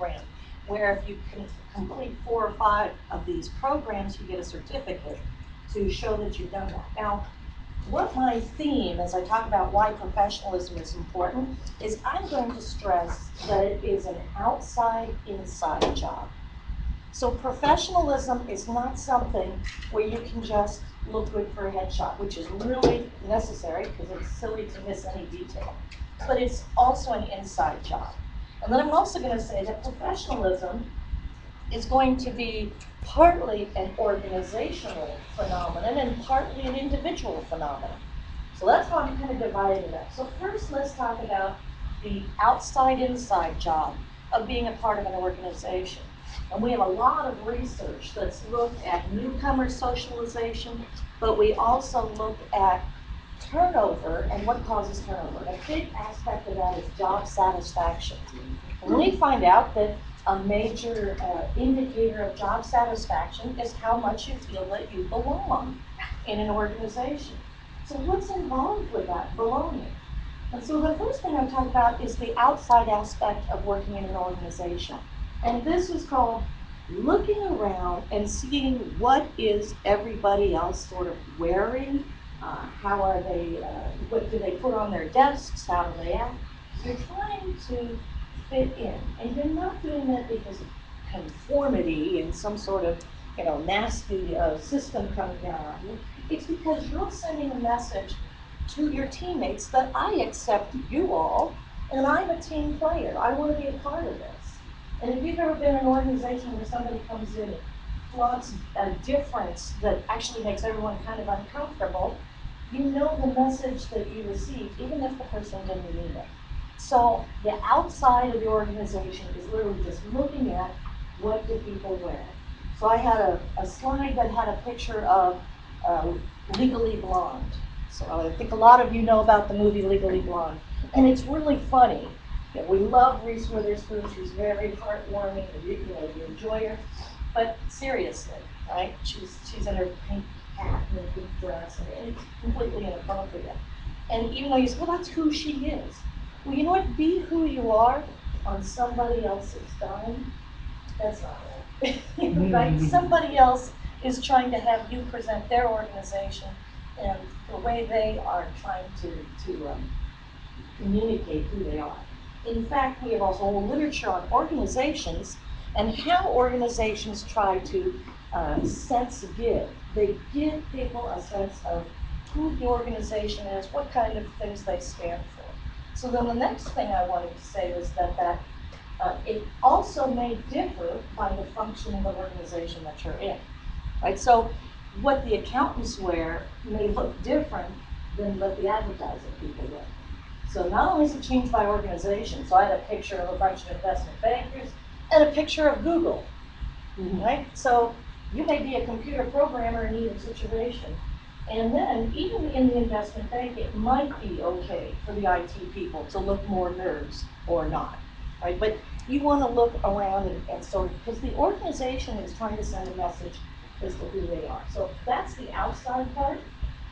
program where if you can complete 4 or 5 of these programs, you get a certificate to show that you've done that. Now, what my theme, as I talk about why professionalism is important, is I'm going to stress that it is an outside-inside job. So professionalism is not something where you can just look good for a headshot, which is really necessary because it's silly to miss any detail. But it's also an inside job. And then I'm also going to say that professionalism is going to be partly an organizational phenomenon and partly an individual phenomenon. So that's how I'm kind of dividing it up. So first, let's talk about the outside-inside job of being a part of an organization. And we have a lot of research that's looked at newcomer socialization, but we also look at turnover and what causes turnover. And a big aspect of that is job satisfaction. And we find out that a major indicator of job satisfaction is how much you feel that you belong in an organization. So what's involved with that belonging? And so the first thing I talk about is the outside aspect of working in an organization. And this is called looking around and seeing what is everybody else sort of wearing, how are they, what do they put on their desks, how do they act? You're trying to fit in, and you're not doing that because of conformity and some sort of, nasty system coming down on you. It's because you're sending a message to your teammates that I accept you all, and I'm a team player. I want to be a part of this. And if you've ever been in an organization where somebody comes in and flaunts a difference that actually makes everyone kind of uncomfortable, you know the message that you received, even if the person didn't mean it. So the outside of the organization is literally just looking at what do people wear. So I had a slide that had a picture of Legally Blonde. So I think a lot of you know about the movie Legally Blonde. And it's really funny. We love Reese Witherspoon. She's very heartwarming. You enjoy her. But seriously, right? She's in her pink hat and her pink dress, and it's completely inappropriate. And even though you say, well, that's who she is. Well, you know what? Be who you are on somebody else's dime. That's not right. Right? Somebody else is trying to have you present their organization and the way they are trying to communicate who they are. In fact, we have a whole literature on organizations and how organizations try to sense give. They give people a sense of who the organization is, what kind of things they stand for. So then the next thing I wanted to say is that it also may differ by the function of the organization that you're in, right? So what the accountants wear may look different than what the advertising people wear. So not only is it changed by organization, so I had a picture of a bunch of investment bankers and a picture of Google, right? So you may be a computer programmer in either situation. And then even in the investment bank, it might be okay for the IT people to look more nerds or not, right? But you want to look around and so, because the organization is trying to send a message as to who they are. So that's the outside part.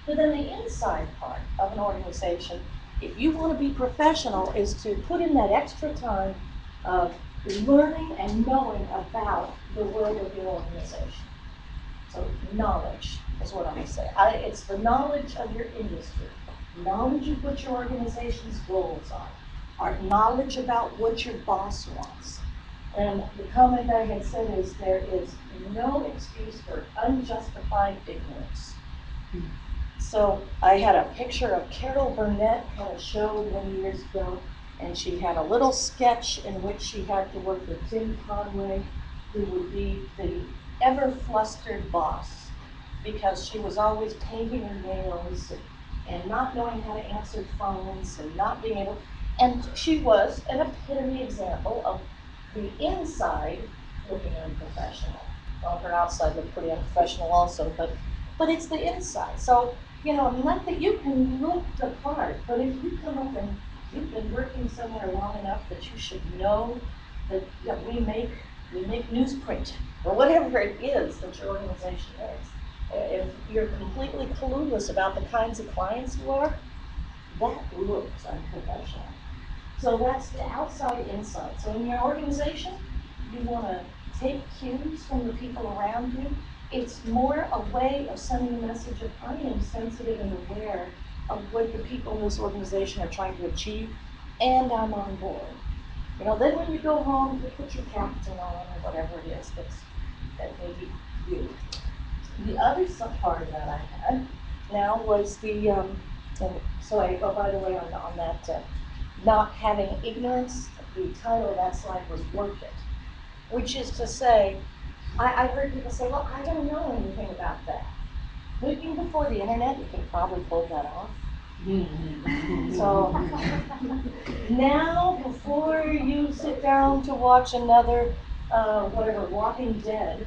But then the inside part of an organization, if you want to be professional, is to put in that extra time of learning and knowing about the world of your organization. So knowledge is what I'm going to say. It's the knowledge of your industry, knowledge of what your organization's goals are knowledge about what your boss wants. And the comment I had said is there is no excuse for unjustified ignorance. So I had a picture of Carol Burnett had a show many years ago, and she had a little sketch in which she had to work with Tim Conway, who would be the ever-flustered boss, because she was always painting her nails and not knowing how to answer phones and not being able, and she was an epitome example of the inside looking unprofessional. Well, her outside looked pretty unprofessional also, but it's the inside. So, not that you can look the part, but if you come up and you've been working somewhere long enough that you should know that we make newsprint or whatever it is that your organization is. If you're completely clueless about the kinds of clients you are, that looks unprofessional. So that's the outside inside. So in your organization, you want to take cues from the people around you. It's more a way of sending a message of I am sensitive and aware of what the people in this organization are trying to achieve, and I'm on board. Then when you go home, you put your captain on or whatever it is that maybe you. The other part that I had now was and so by the way, on that, not having ignorance, the title of that slide was Work It, which is to say, I heard people say, well, I don't know anything about that. Looking before the internet, you can probably pull that off. So now, before you sit down to watch another, Walking Dead,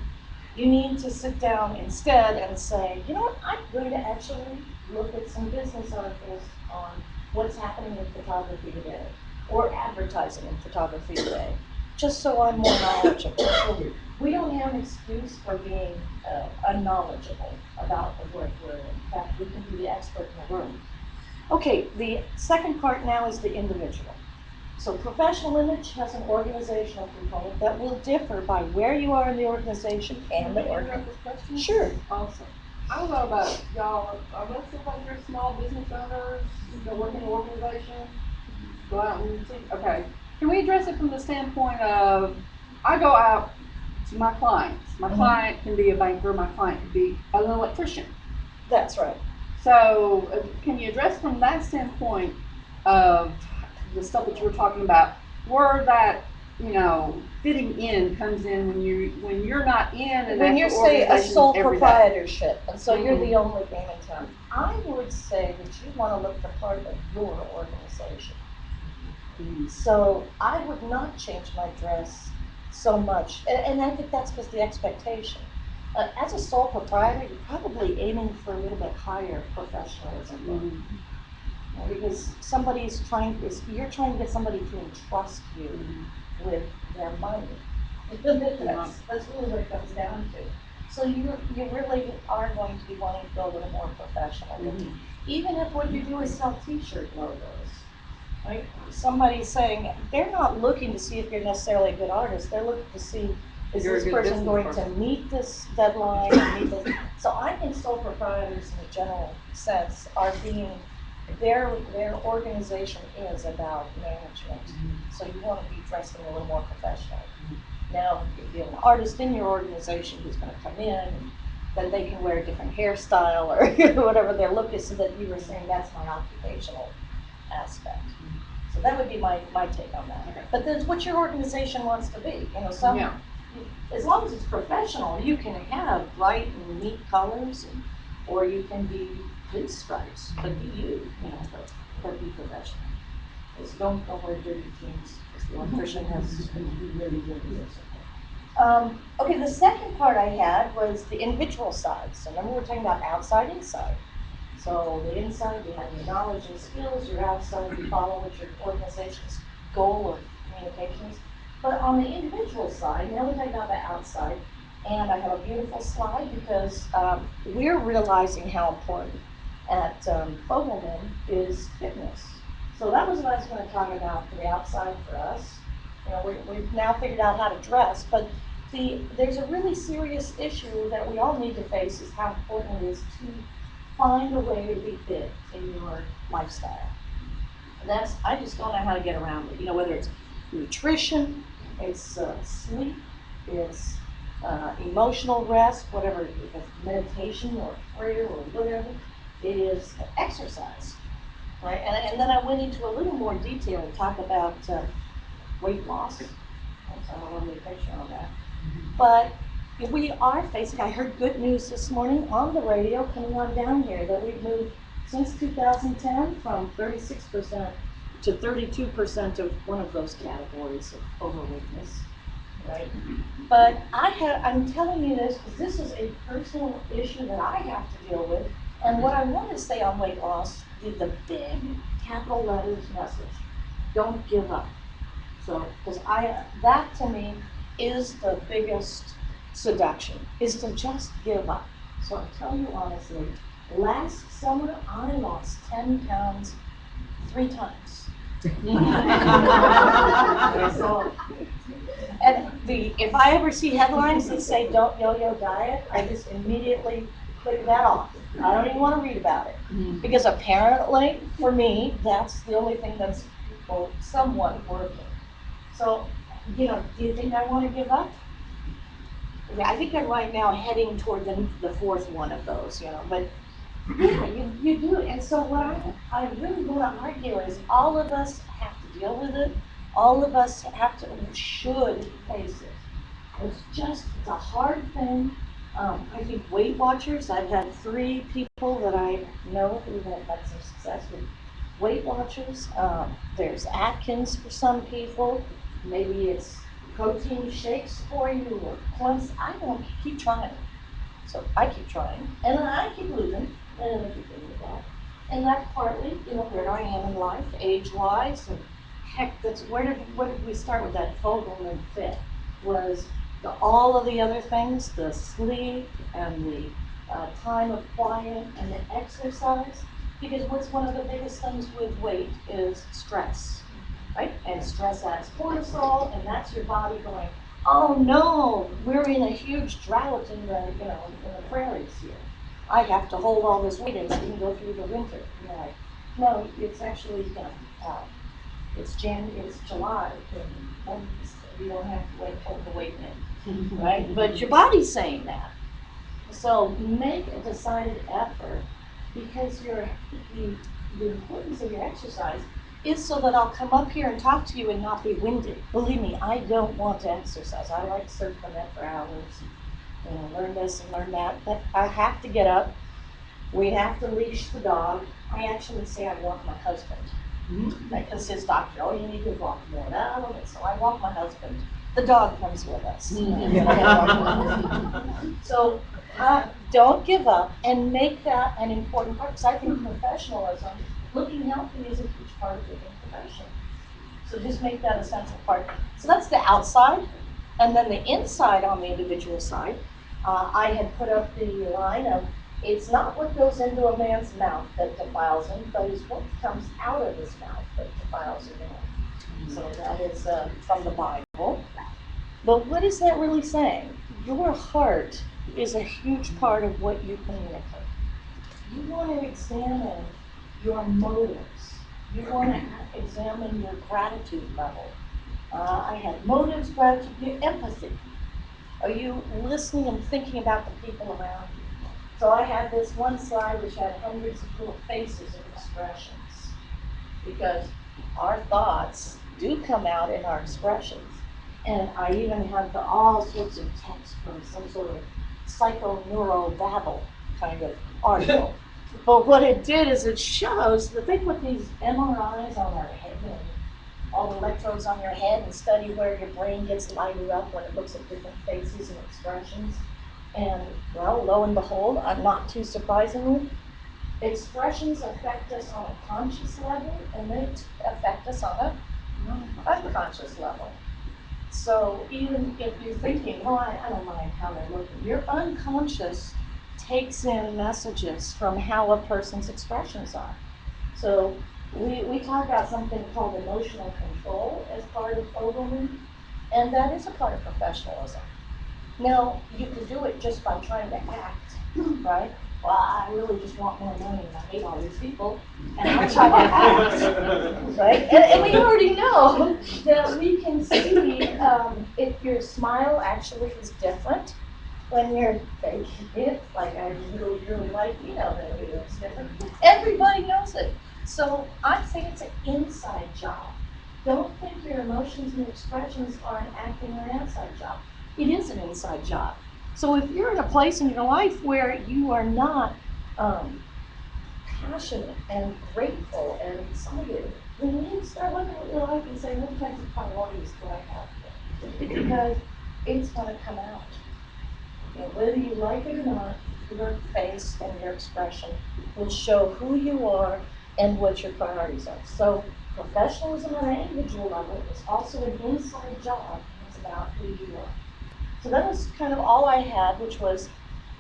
you need to sit down instead and say, you know what, I'm going to actually look at some business articles on what's happening in photography today, or advertising in photography today, just so I'm more knowledgeable. We don't have an excuse for being unknowledgeable about the work we're in. In fact, we can be the expert in the room. Okay, the second part now is the individual. So professional image has an organizational component that will differ by where you are in the organization and the organization. Sure. Awesome. I don't know about y'all. Are most of like your small business owners that work in an organization? Go out and see. Okay. Can we address it from the standpoint of I go out to my clients. My client can be a banker. My client could be an electrician. That's right. So can you address from that standpoint of the stuff that you were talking about, where that fitting in comes in when you're not in an when you actual say a organization sole every day? proprietorship, and so you're the only game in town. I would say that you want to look the part of your organization. So I would not change my dress so much, and I think that's because the expectation. As a sole proprietor, you're probably aiming for a little bit higher professionalism. Because you're trying to get somebody to entrust you with their money. That's really what it comes down to. So you really are going to be wanting to go a little more professional. Even if what you do is sell t-shirt logos, right? Somebody's saying, they're not looking to see if you're necessarily a good artist, they're looking to see, is this person going to meet this deadline or meet this? So I think sole proprietors in a general sense are being, their organization is about management. So you want to be dressed in a little more professional. Now, if you have an artist in your organization who's going to come in, then they can wear a different hairstyle or whatever their look is, so that you were saying that's my occupational aspect. So that would be my take on that. Okay. But that's what your organization wants to be. As long as it's professional, you can have bright and neat colors, or you can be pinstripes, but be you, but be professional. Just don't wear dirty jeans, because the electrician has really good jeans. Okay, the second part I had was the individual side. So remember, we're talking about outside, inside. So the inside, you have your knowledge and skills. Your outside, you follow what your organization's goal of communications. But on the individual side, now we're talking about the outside. And I have a beautiful slide because we're realizing how important at Fogelman is fitness. So that was what I was going to talk about for the outside for us. We've now figured out how to dress, but there's a really serious issue that we all need to face, is how important it is to find a way to be fit in your lifestyle. And I just don't know how to get around it. Whether it's nutrition, it's sleep, it's emotional rest, whatever, if it's meditation or prayer or whatever, it is exercise, right? And then I went into a little more detail and talked about weight loss. I don't want to picture on that. But we are facing, I heard good news this morning on the radio coming on down here, that we've moved since 2010 from 36% to 32% of one of those categories of overweightness, right? But I'm telling you this because this is a personal issue that I have to deal with. And what I want to say on weight loss is the big capital letters message: don't give up. So, because that to me is the biggest seduction, is to just give up. So I tell you honestly, last summer I lost 10 pounds 3 times. So, and If I ever see headlines that say don't yo-yo diet, I just immediately click that off. I don't even want to read about it. Because apparently, for me, that's the only thing that's somewhat working. So, do you think I want to give up? I think I'm right now heading toward the fourth one of those, but yeah, you do. And so what I really want to argue is all of us have to deal with it. All of us should face it. It's a hard thing. I think Weight Watchers, I've had 3 people that I know who have had some success with Weight Watchers. There's Atkins for some people. Maybe it's protein shakes for you or plus. I don't keep trying. So I keep trying, and I keep losing, and I keep getting back. And that's partly, where I am in life, age-wise, and heck, where did we start with that Fogelman fit? Was all of the other things, the sleep and the time of quiet and the exercise, because what's one of the biggest things with weight is stress, right? And stress adds cortisol, and that's your body going, oh no, we're in a huge drought in the prairies here. I have to hold all this weight in so we can go through the winter. And you're like, no, it's actually, it's July, and you don't have to hold the weight in, right? But your body's saying that. So make a decided effort, because the importance of your exercise is so that I'll come up here and talk to you and not be winded. Believe me, I don't want to exercise. I like to surf the net for hours, learn this and learn that. But I have to get up. We have to leash the dog. I actually say I walk my husband. Because his doctor, you need to walk more. No, so I walk my husband. The dog comes with us. So don't give up and make that an important part, because I think professionalism, looking healthy is a huge part of being a professional. So just make that a central part. So that's the outside. And then the inside, on the individual side, I had put up the line of, it's not what goes into a man's mouth that defiles him, but it's what comes out of his mouth that defiles a man. So that is from the Bible. But what is that really saying? Your heart is a huge part of what you communicate. You want to examine your motives. You want to examine your gratitude level. I had motives, gratitude, empathy. Are you listening and thinking about the people around you? So I had this one slide which had hundreds of little faces and expressions, because our thoughts do come out in our expressions. And I even have all sorts of text from some sort of psychoneurobabble kind of article. But what it did is it shows that they put these MRIs on our head, all the electrodes on your head, and study where your brain gets lighted up when it looks at different faces and expressions. And well, lo and behold, not too surprisingly, expressions affect us on a conscious level, and they affect us on an unconscious level. So even if you're thinking, oh, I don't mind how they're looking, your unconscious takes in messages from how a person's expressions are. So we talk about something called emotional control as part of Fogelman, and that is a part of professionalism. Now, you can do it just by trying to act, right? Well, I really just want more money and I hate all these people, and I try to act, right? And we already know that we can see if your smile actually is different when you're faking it, like I really like, that it looks different. Everybody knows it. So I say it's an inside job. Don't think your emotions and expressions are an acting or an outside job. It is an inside job. So if you're in a place in your life where you are not passionate and grateful and excited, then you need to start looking at your life and say, what kinds of priorities do I have here? Because it's going to come out. Whether you like it or not, your face and your expression will show who you are and what your priorities are. So professionalism on an individual level is also an inside job. It's about who you are. So that was kind of all I had, which was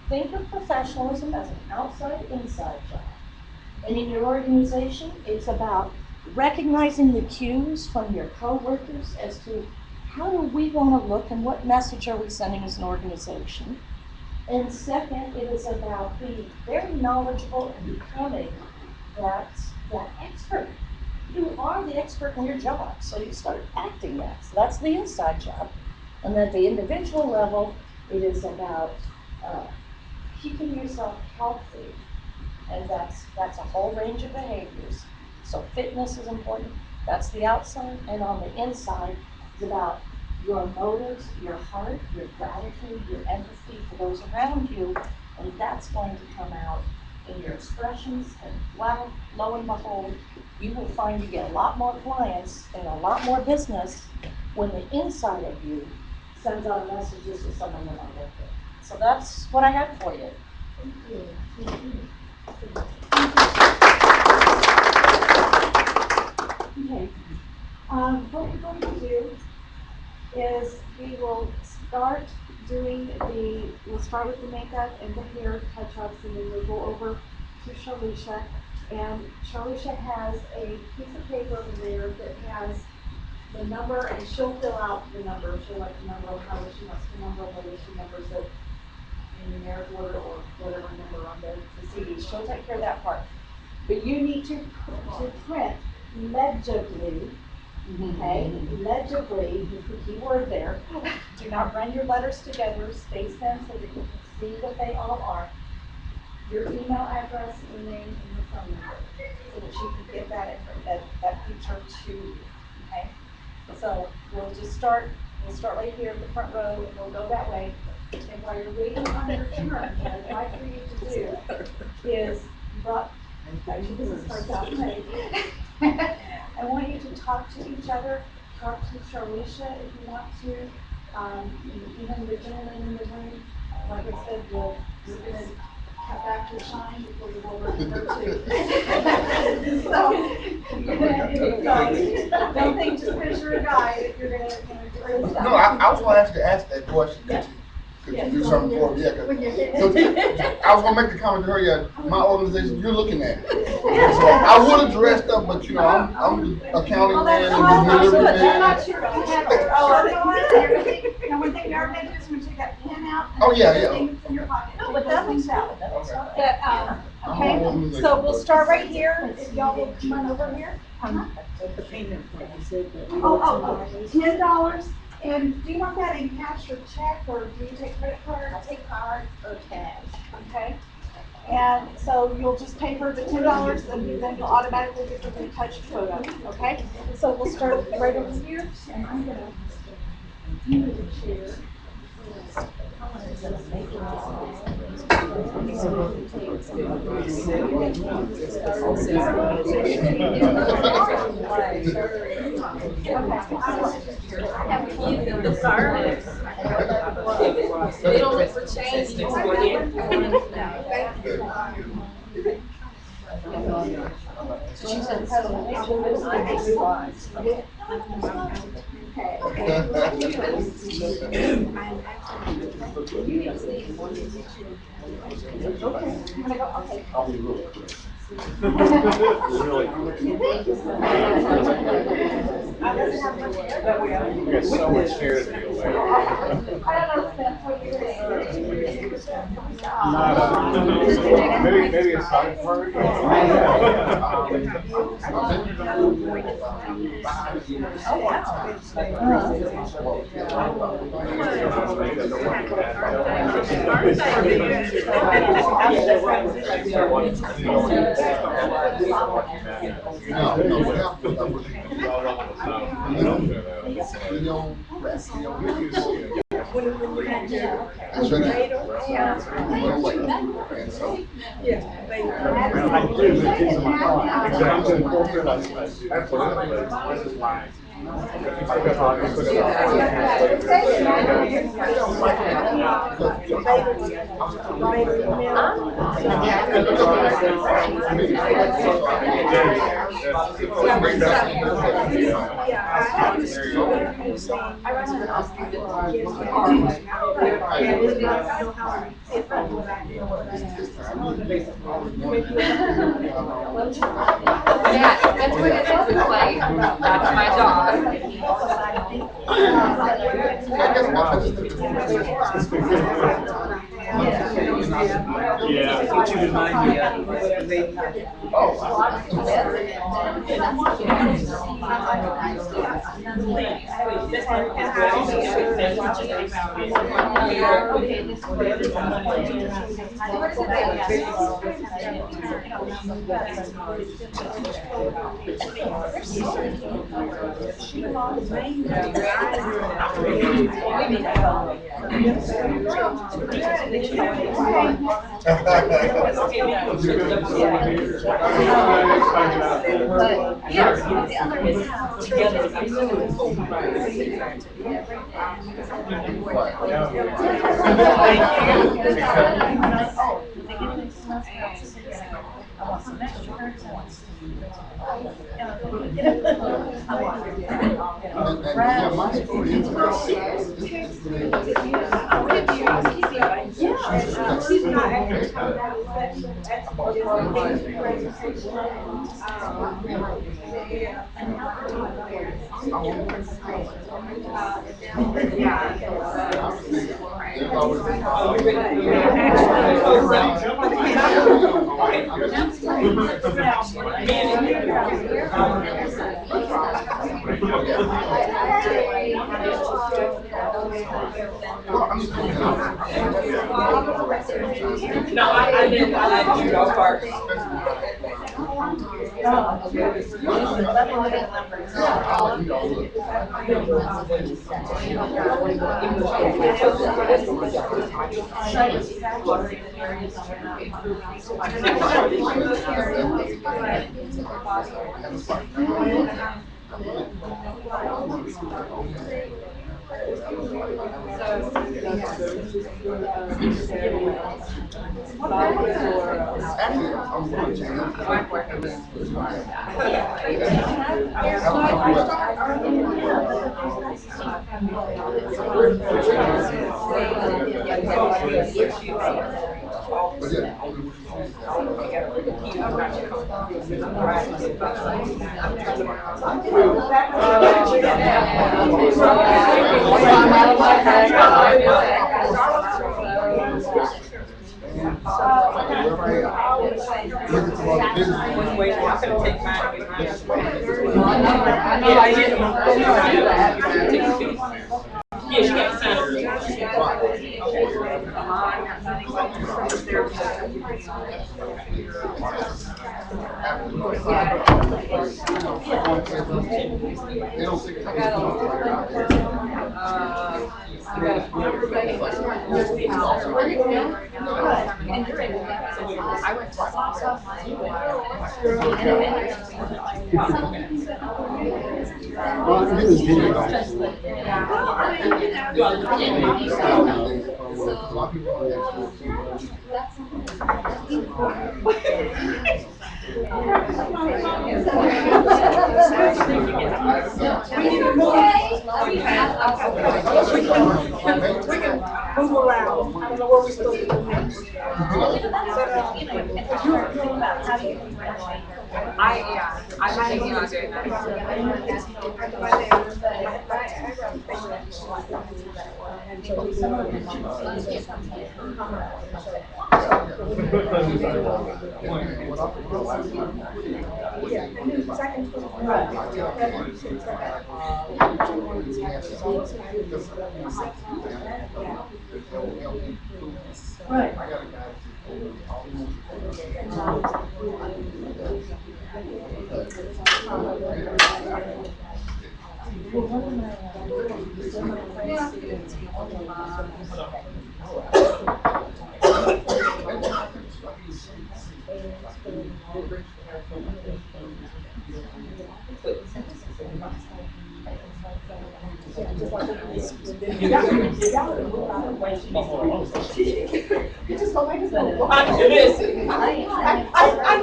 think of professionalism as an outside-inside job. And in your organization, it's about recognizing the cues from your coworkers as to how do we want to look and what message are we sending as an organization? And second, it is about being very knowledgeable and becoming that expert. You are the expert in your job, so you start acting that. So that's the inside job. And then at the individual level, it is about keeping yourself healthy. And that's a whole range of behaviors. So fitness is important. That's the outside. And on the inside, it's about your motives, your heart, your gratitude, your empathy for those around you. And that's going to come out in your expressions. And well, lo and behold, you will find you get a lot more clients and a lot more business when the inside of you sends out messages to someone you want to work with. So that's what I have for you. Thank you. Thank you. Okay. What we're going to do is we will start we'll start with the makeup and the hair touch-ups, and then we'll go over to Shalisha. And Shalisha has a piece of paper over there that has the number, and she'll fill out the number. She'll let the number of how she wants the number, whether she numbers it in numeric order or whatever number on the CD. She'll take care of that part. But you need to print legibly, okay? Legibly is the key word there. Do not run your letters together, space them so that you can see what they all are. Your email address, your name, and your phone number, so that you can get that feature to you, okay? So we'll start right here at the front row, and we'll go that way. And while you're waiting on your turn, what I'd like for you to do is, actually this is starts out right. I want you to talk to each other, talk to Shalisha if you want to, even the gentleman in the room. Like I said, you're going to cut back your shine before you go over to her too. So, don't think just because you're a guy that you're going to do this stuff. No, I was going to actually ask that question. Yeah. Could you do something for me? Yeah, I was going to make the comment to her, yeah, my organization, you're looking at it. So I would have dressed up, but you know, I'm the accounting man and the delivery man. I'm not sure. And one thing you are going to do is when you take that pen out. Oh, yeah. Things in your pocket. No, but that looks out. Okay. But, okay, so we'll start right here. If y'all will come on over here. The payment plan, you said that. $10. And do you want that in cash or check, or do you take credit card? I take card or cash. Okay. And so you'll just pay her the $10, and then you'll automatically get the retouched photo. Okay. So we'll start right over here, and I'm gonna move the chair. I'll be real quick. There's so much hair to be away. I don't know, Spence, what you're Maybe a side part. Yeah, that's what it is. It's like, that's my job. guess I just took Yeah. That's what you remind me of. Yeah, my story is No, I didn't, I like you go first. actually, I'm going to Yes, you got to sign Move around. I don't know where we're supposed to go next. I'm thinking about doing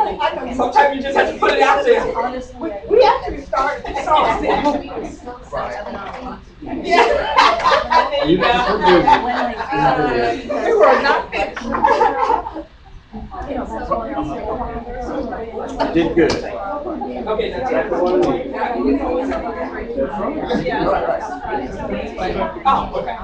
I know, sometimes you just have to put it out there. We actually started the song. Yeah. You We were not finished. did good. Okay, that's Oh, okay.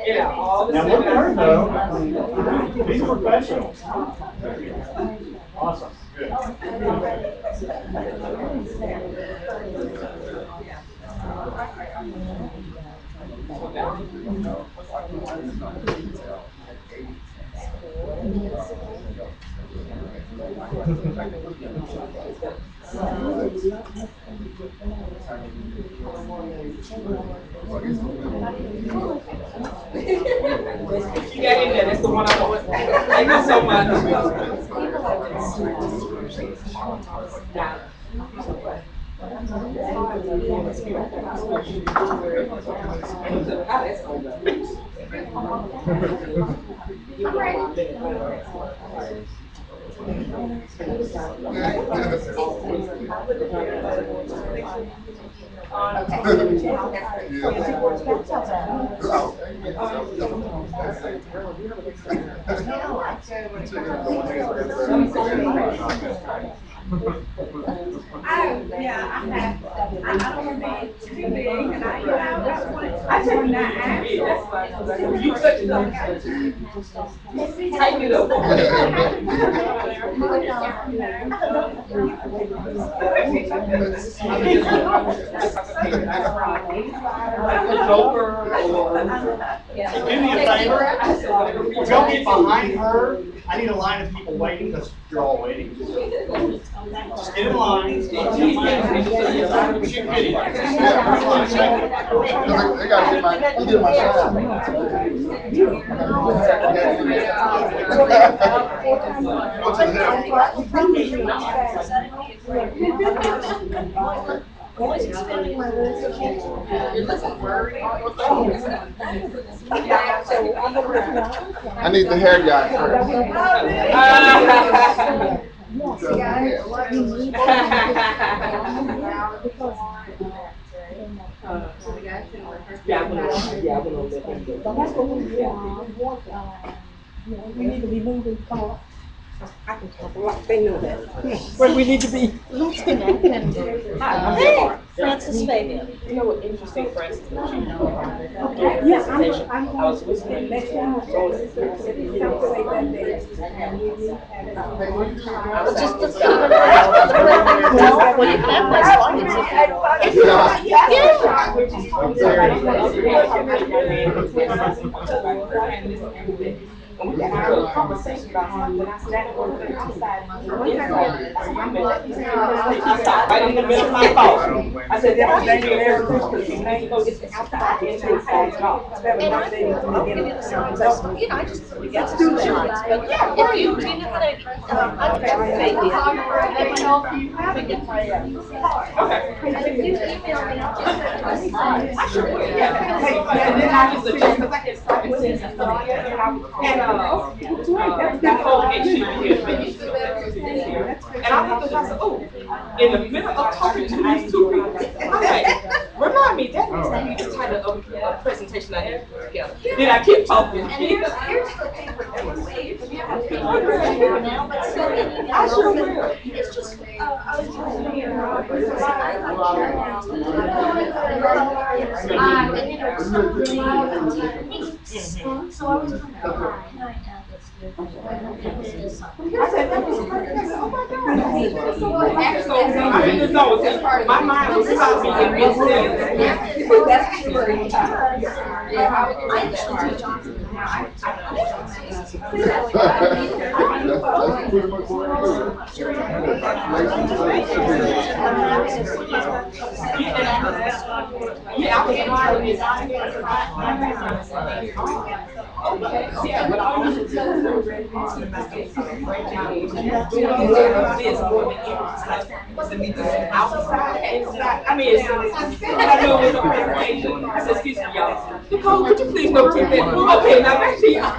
Yeah, all the Now look at her though. These are professionals. Awesome. Good. You got in there, that's the one I want. Thank you so much. You touch it up. Tighten it up. Do me a favor, don't get behind her. I need a line of people waiting because you're all waiting. Just get in line. Shoot video. They gotta get my shine. I need the hair guy first. We need to be moving forward. I can talk a lot, they know that. Where we need to be. Hey, Francis Fabian. You know what interesting, Francis? Yes, I'm going to next time. Just the well, you can have my We had a real conversation about him, when I sat over there outside. He stopped right in the middle of my thought. I said, that's the thing there, because you may go get the outside and take it off. And I think I'll give you the signs. You know, I just put together some signs. But yeah, if you do know that, I'm very They can help you have it. If you email me, I'll just I sure will, yeah. And then I just adjust, because I can start and send something. And, that whole issue here, and I looked at her and said, oh, in the middle of talking to these two people, I'm like, remind me, that needs to be the title of a presentation I have put together. Then I keep talking. And here's the paper that was saved. If you have a paper now, but I sure will. it's just, I was trying to so I was trying to, can I add this? I said, that was perfect. I said, oh my God. So, I didn't know, because my mind was telling me in this That's true. I actually teach Johnson now. That's pretty much what yeah, but I usually tell them we're ready to see my face. Outside, inside. I mean, I know it's a presentation. I said, excuse me, y'all. Nicole, could you please notate that? Okay, now back to y'all.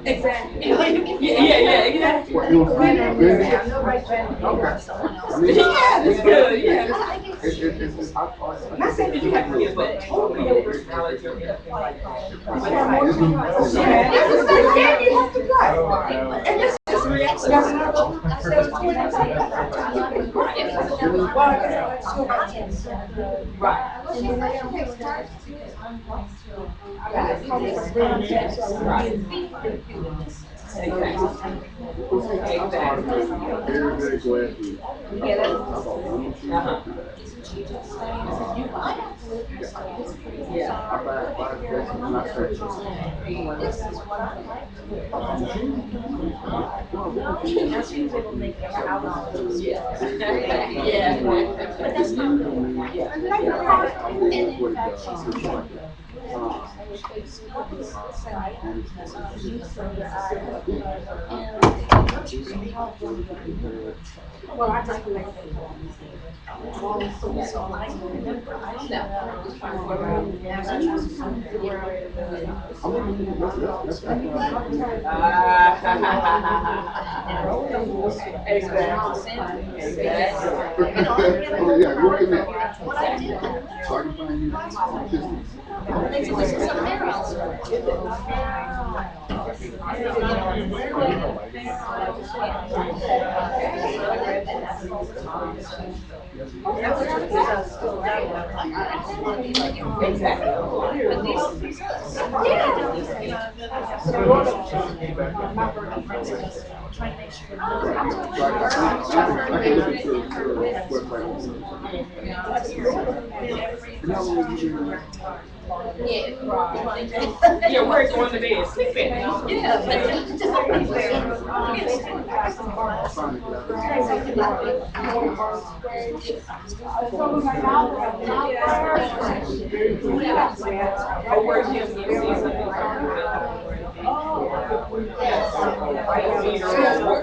Exactly. Yeah, exactly. Yeah, it's good, yeah. Not saying that you have to give up totally your personality or anything like that. You have to go. And this is reality. Yeah, where it's going to bed, sleep in.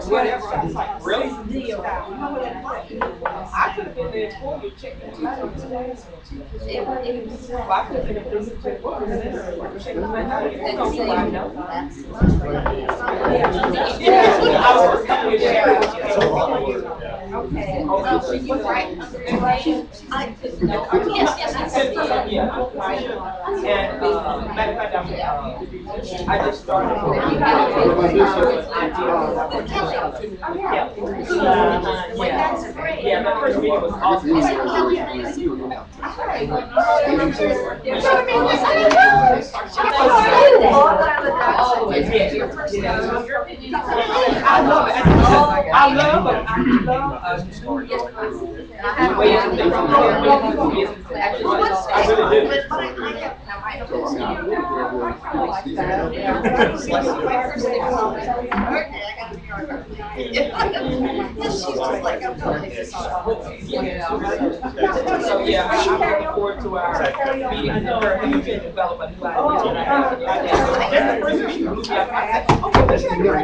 Whatever. Really? I could have been there for you, check the title. Well, I could have been there for you, check what was this? Check the title. You don't know why I know. I was coming there. Okay. You right. I could know. Yes. Yeah. And matter of fact, I just started. Yeah, my first meeting was awesome. I love it. I love So yeah, I'm looking forward to our meeting and her and to develop a new idea. That's the first meeting blew me up. I said, okay, let's try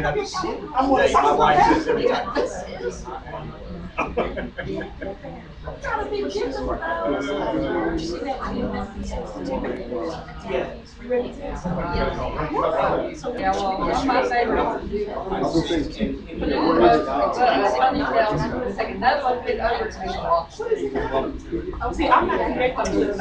it. My wife says every time. See, I'm not connected to the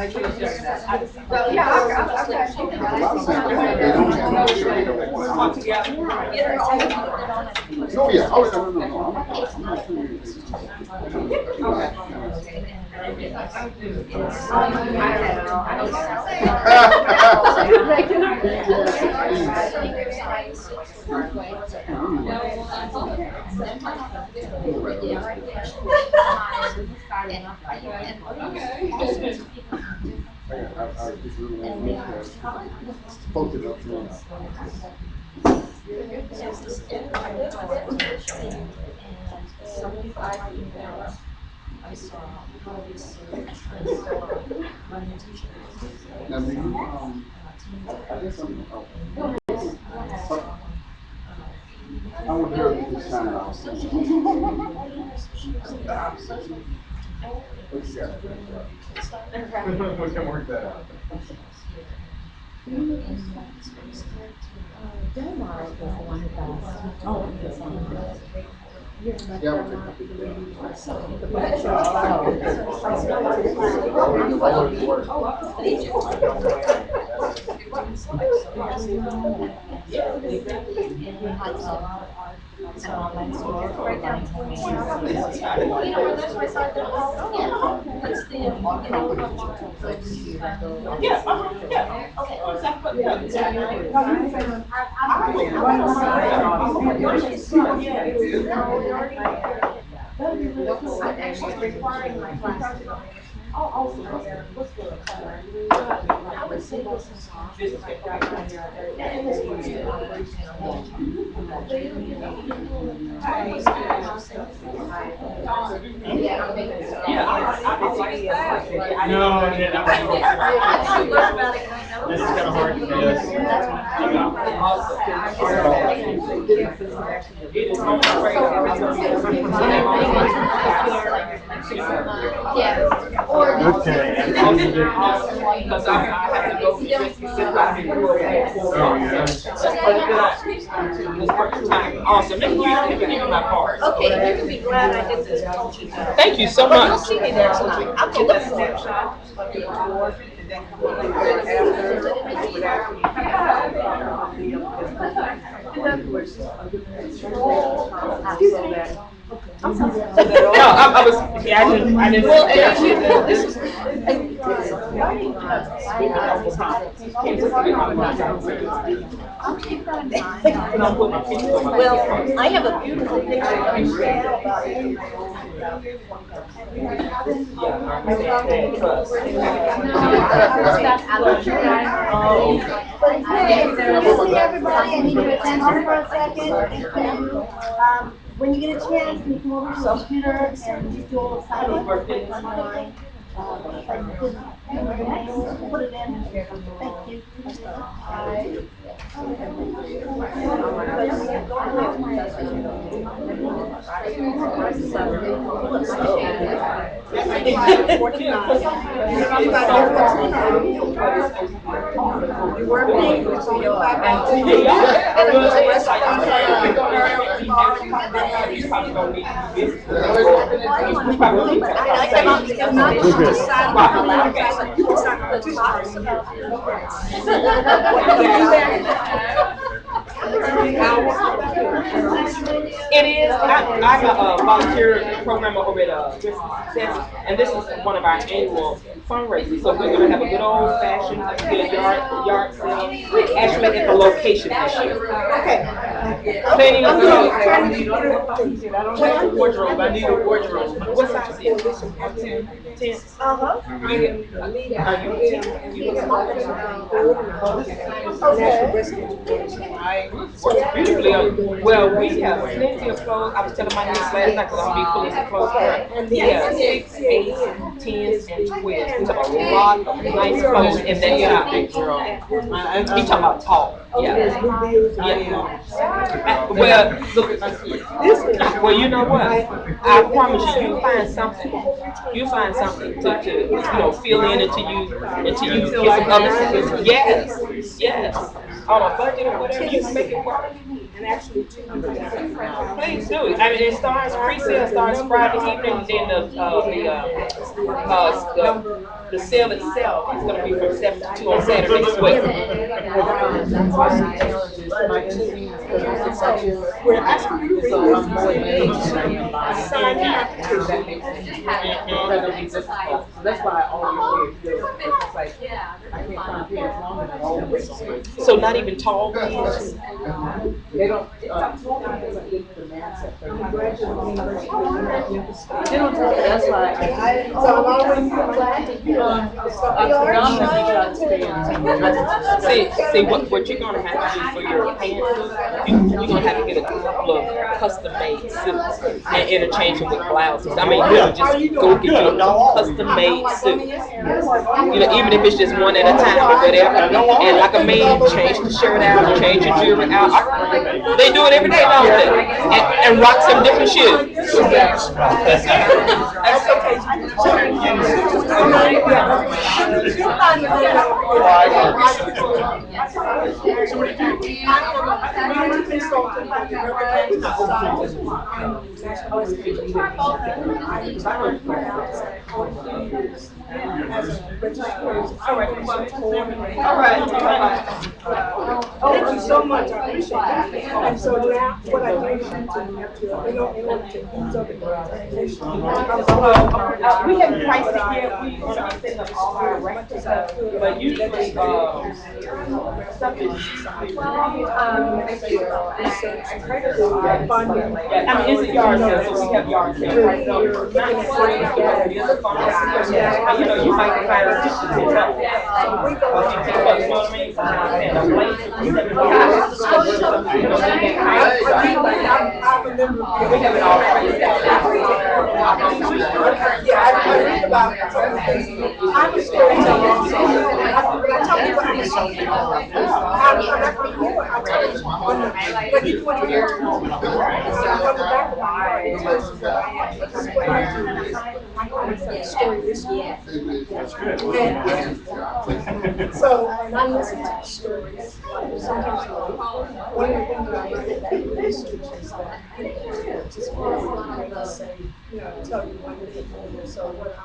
Now, do you, I guess I want to hear this time. What you got? We can work that out. I'm actually requiring my class to go. I would say this is. This is kind of hard to Because I have to go awesome. Thank you for giving my card. Okay, you can be glad I did this. Thank you so much. You'll see me next time. I'll take a snapshot. No, I was, yeah, I didn't. Well, and this is. Well, I have a beautiful picture of you. Everybody, I need to attend for a second. When you get a chance, you come over to the computer and you do all the signing online. Put it in. Thank you. You were paying, so you'll It is. I'm a volunteer programmer over at Spence, and this is one of our annual fundraisers. So we're going to have a good old fashioned yard sale. Actually at the location this year. Okay. Plenty of I don't have a wardrobe. I need a wardrobe. What size is this? 10? Uh-huh. Are you 10? You works beautifully. Well, we have plenty of clothes. I was telling my niece last night because I'm going to be pulling some clothes for her. We have 6, 8, 10s, and 12s. We have a lot of nice clothes in that shop, big girl. You talking about tall. Yeah. Well, look, well, you know what? I promise you, you find something. You find something to feel in until you get some other. Yes, yes. On a budget or whatever, you can make it work. And actually, Please do. I mean, it starts, pre-sale starts Friday evening, and then the sale itself is going to be from 7 to 2 on Saturday as well. we're asking you to read this. Sign the application. That's why I always say, it's like, I can't find pants long enough. So not even tall pants? They don't, the man said, they don't tell you, that's why. See, what you're gonna have to do for your pants, you're gonna have to get a couple of custom made suits and interchange them with blouses. I mean, you just go get you a custom made suit. You know, even if it's just one at a time or whatever. And like a man, change the shirt out, change your jewelry out. They do it every day, don't they? And rock some different shoes. All right. Thank you so much. I appreciate it. And so now, what I do is in order to ease up the presentation. We haven't priced it yet. We send up all our records, but usually, stuff is. I mean, it's a yard sale, so we have yard sale right now. You know, you might find So, when I listen to the stories, sometimes one of the things that I like about the research is that just say, you know, tell you what you're doing. So what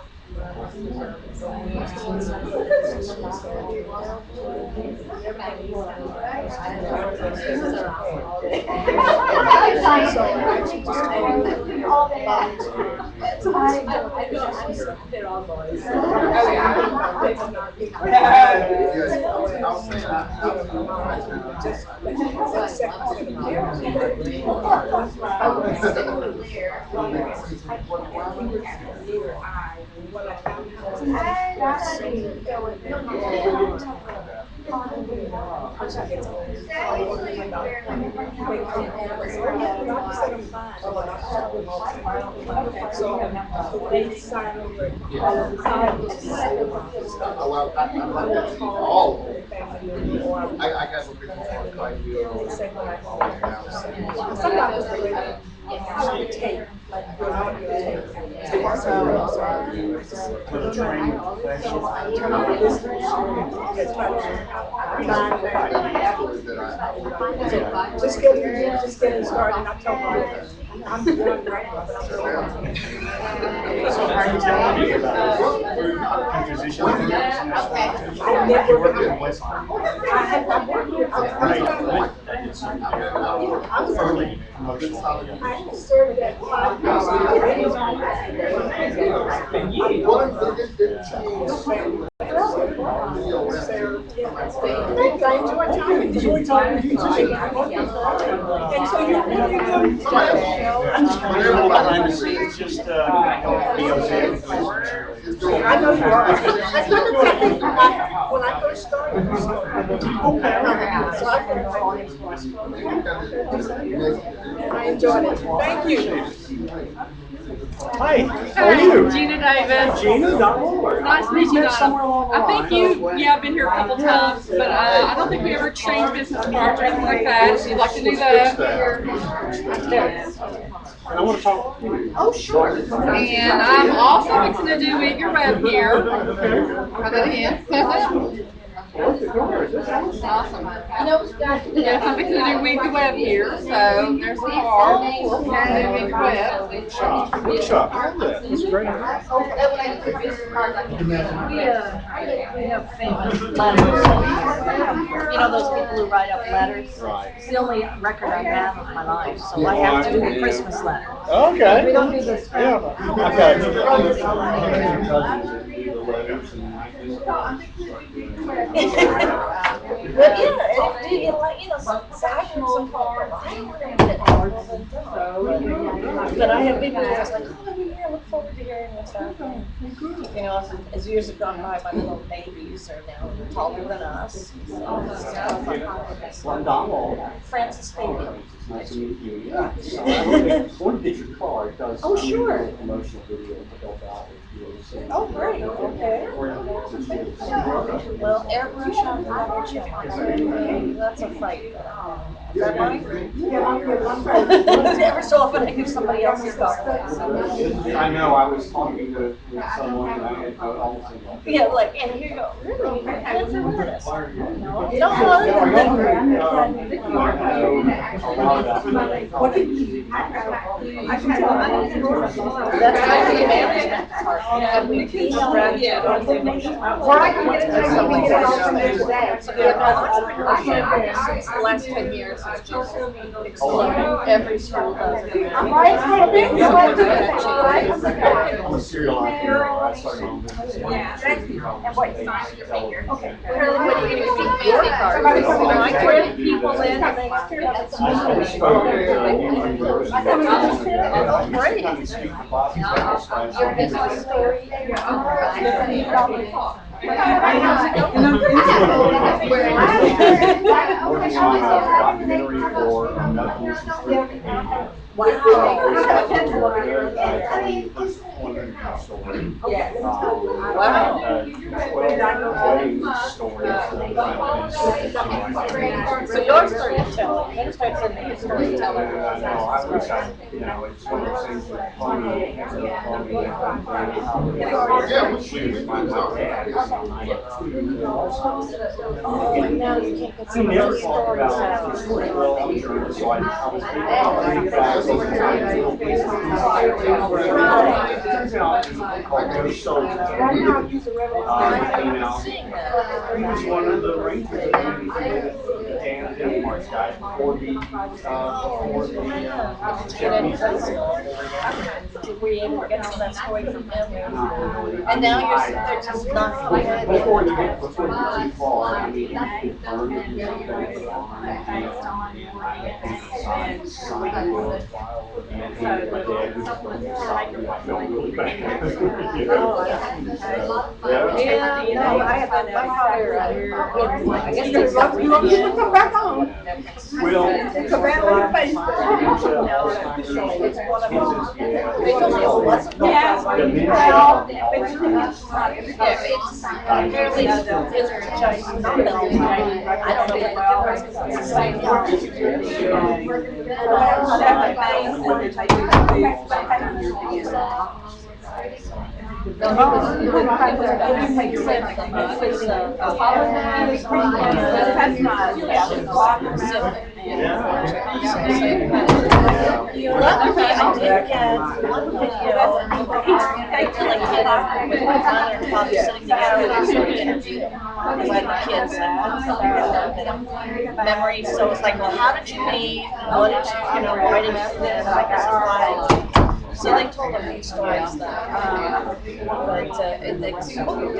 just getting started. I'm talking. I'm doing great. So how are you telling me about position? Early emotional. I served at 5 enjoy talking to you. And so you're Behind the scenes, just BOCI. I know you are. When I first started, I enjoyed it. Thank you. Hi, how are you? Gina Davis. Gina, Don Moore. Nice to meet you, Donna. Somewhere along the I think I've been here a couple times, but I don't think we ever changed business cards or anything like that. If you'd like to do that. And I want to talk to you. Oh, sure. And I'm also fixing to do Meet Your Rep here. Try that again. Look at yours. This is Awesome. Yeah, I'm fixing to do weed web here, so there's the car. And weed web. wood shop. That's great. We have famous letters. You know those people who write up letters? Right. It's the only record I have of my life, so I have to do a Christmas letter. Okay. We don't do this. Yeah. Okay. But yeah, do you like, some cards. But I have people that's like, oh, every year, I look forward to hearing what's happening. You know, as years have gone by, my little babies are now taller than us. Francis Fabian. Nice to meet you. Yeah. So I want to get your car. It does. Oh, sure. Promotional video to help out if you want to see. Oh, great, okay. Well, airbrush on the double check. That's a fight. Is that right? Ever so often I give somebody else's stuff. I know, I was talking to someone and I had almost. Yeah, like, and here you go, really? That's a lettuce. No, that's how we manage that part. And we teach them Yeah. So we have no since the last 10 years, it's just exploded. Every school does it. I'm a serial entrepreneur. I started my own business. And what, sign your finger? Okay. Carolyn, what are you gonna get fancy cards? I bring people in and they have Oh, great. Your business story. So your storytelling, next type's in the storytelling. I wish I, it's one of those things that funny, Yeah, we my dad. Now you can't get We some of never those talked stories about out. so he was one of the rangers and Denmark's guys before the Were you able to get some of that story from him? And now they're just not coming in. before you get too far, I mean, he confirmed that he was going to Yeah, no, I have my father, I guess he's got You want me to come back on? It's a bad face. It's one of those. They told me it wasn't. Yeah. Well, it's apparently it's a Chinese novel. I don't know what the society No, he was luckily, I did get one video, like kid with my mother and father sitting together and sort of interviewed them. Because I had kids memories, so it's like, well, how did you meet? What did you, writing after this, I guess why. So they told a few stories that,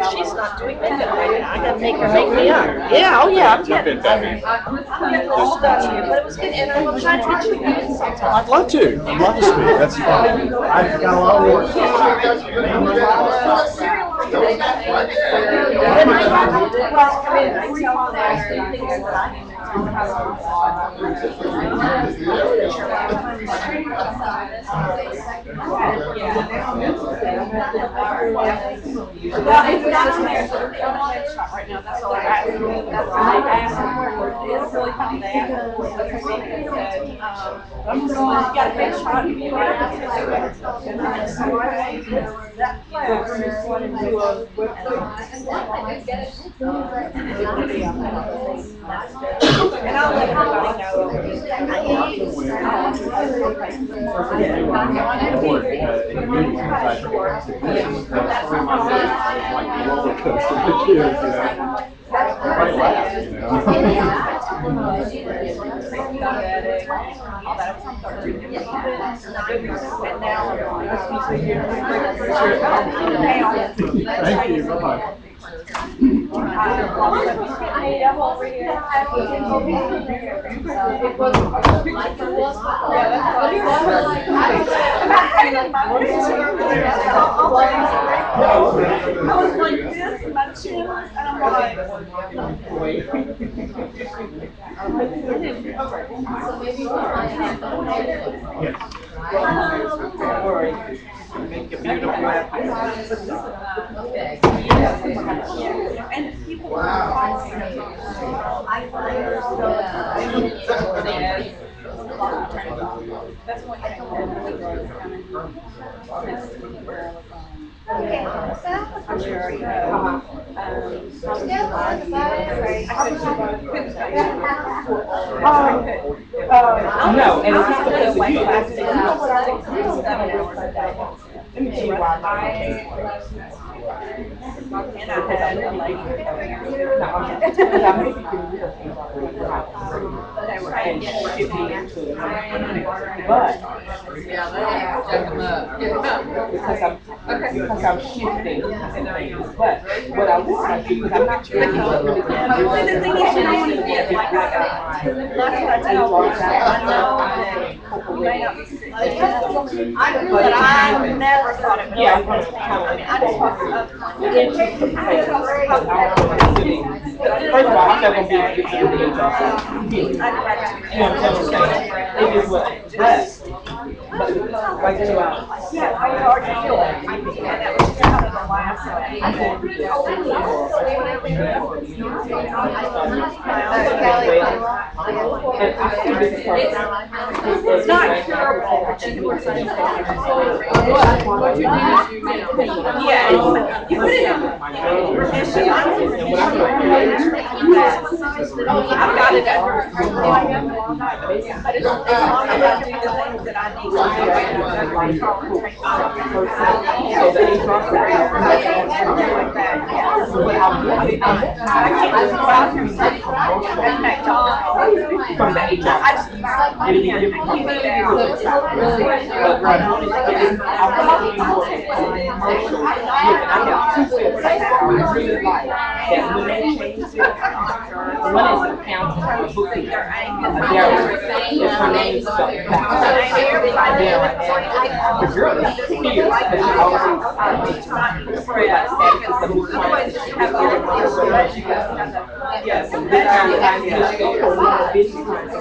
she's not doing makeup right now. I gotta make her make me up. Yeah, oh yeah, I'm getting all about you, but it was good, and I will try to teach you guys sometime. I'd love to. I'd love to speak. That's fine. I've got a lot of work. Well, I tell them things that I It's not in there, so they're showing a headshot right now, that's all I got. That's what they asked for, it's really funny, they asked for, it. That's what they said, you got a headshot, you got that class, wanted to do a and I'll let everybody know. Thank you, bye-bye. I was like this, and my chin, and I'm like. Make a beautiful happy. And people are calling. That's what I'm sure. No, and it's not because of you. Let me tell you why. And I had a lady. They were and shipping to but because I'm shifting things. But what I would like to do is I'm not sure that Well, the thing is, you don't want to get like that's what I tell people. I know that you may not be sick, but I never thought it would. Yeah, I mean, I just talked about. First of all, I'm never gonna be able to get to the end job. You know what I'm saying? It is what it is. But like you Yeah, I already feel it. And that was kind of the last one. It's not curable, but you were saying. What you need is you now. Yeah, you put it in. I've got it at work. But it's as long as I do the things that I need to do. so the HR from the HR. It'll be different. But right now, I'm going to commercial. I have two websites that I really like. That when they change it, one is accounting, bookkeeping. Her name is spelled backwards. The girl is here, but she always yeah, so this time I just go for a lot of business time. She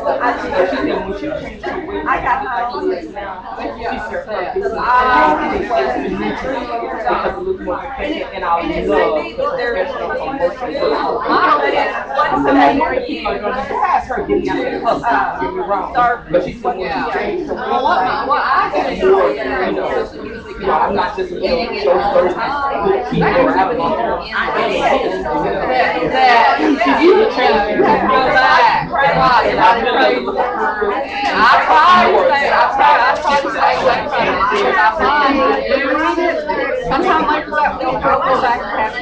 said, when she changed her way, I got like this now. She said, because it looks more efficient and I love the professional commercial. Past her getting out of the hustle, don't get me wrong. But she said, when she changed her way, I'm not just a little show person, bookkeeper, I belong to her. I am. She did change me. And I really look at her. I tried to say sometimes like that, we don't go back and have to.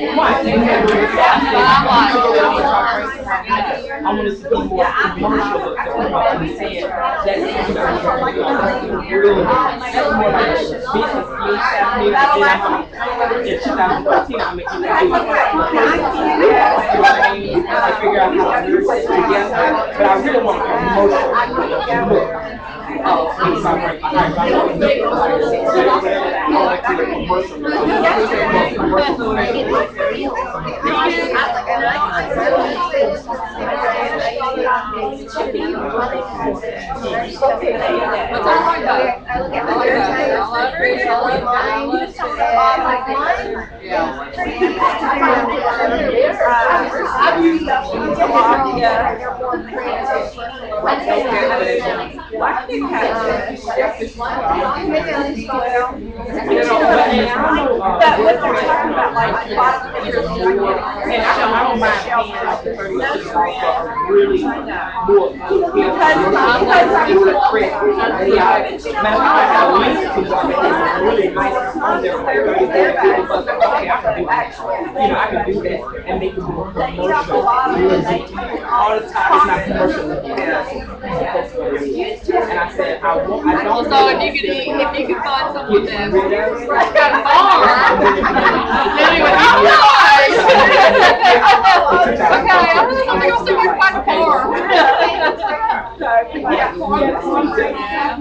I want us to be more commercial look at what I'm saying. That's really more like business in 2014, I'm making it. I figure out how to put it together, but I really want a commercial look. Oh, I'm sorry. I can do that and make it more commercial. All the time, it's not commercial. And I said, I don't. So if you could find someone that's got a farm, then you would, oh, nice. Okay, I'm gonna go see if I can find a farm.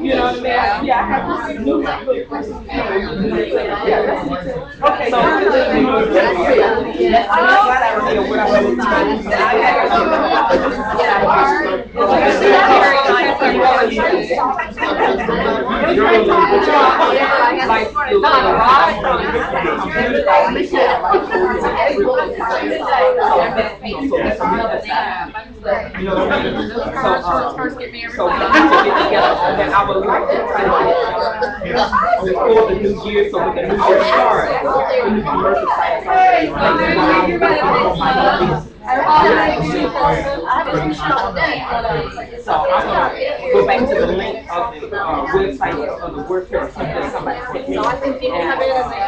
You know what I mean? Yeah, I have to do that. Okay, so I would like to try to before the new year, so when the new year starts, when the commercial side so I'm gonna go back to the link of the website of the WordPress template somebody sent me. And I'm gonna see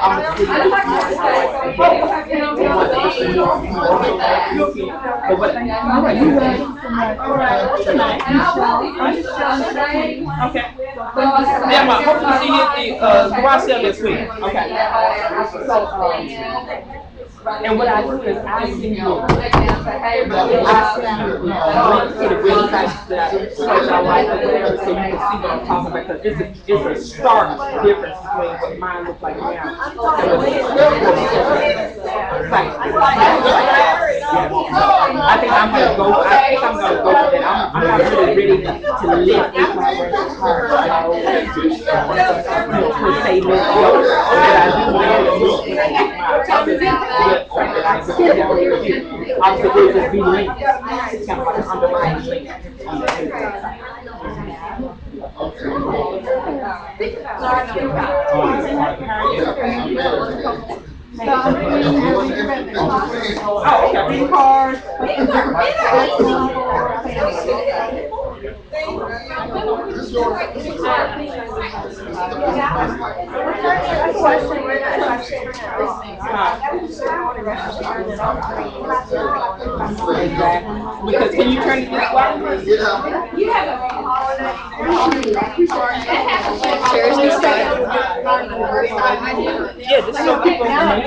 okay. Yeah, I hope to see you at the garage sale this week. Okay. And what I do is I send you a link to the website that I like or whatever, so you can see what I'm talking about, because it's a stark difference between what mine looks like now. I think I'm gonna go for that. I'm not really ready to live with my work hard, per se, that I do obviously we'll just be linked, kind of like an underlying link on the because can you turn it this way? You have a holiday. Yeah, just so people know.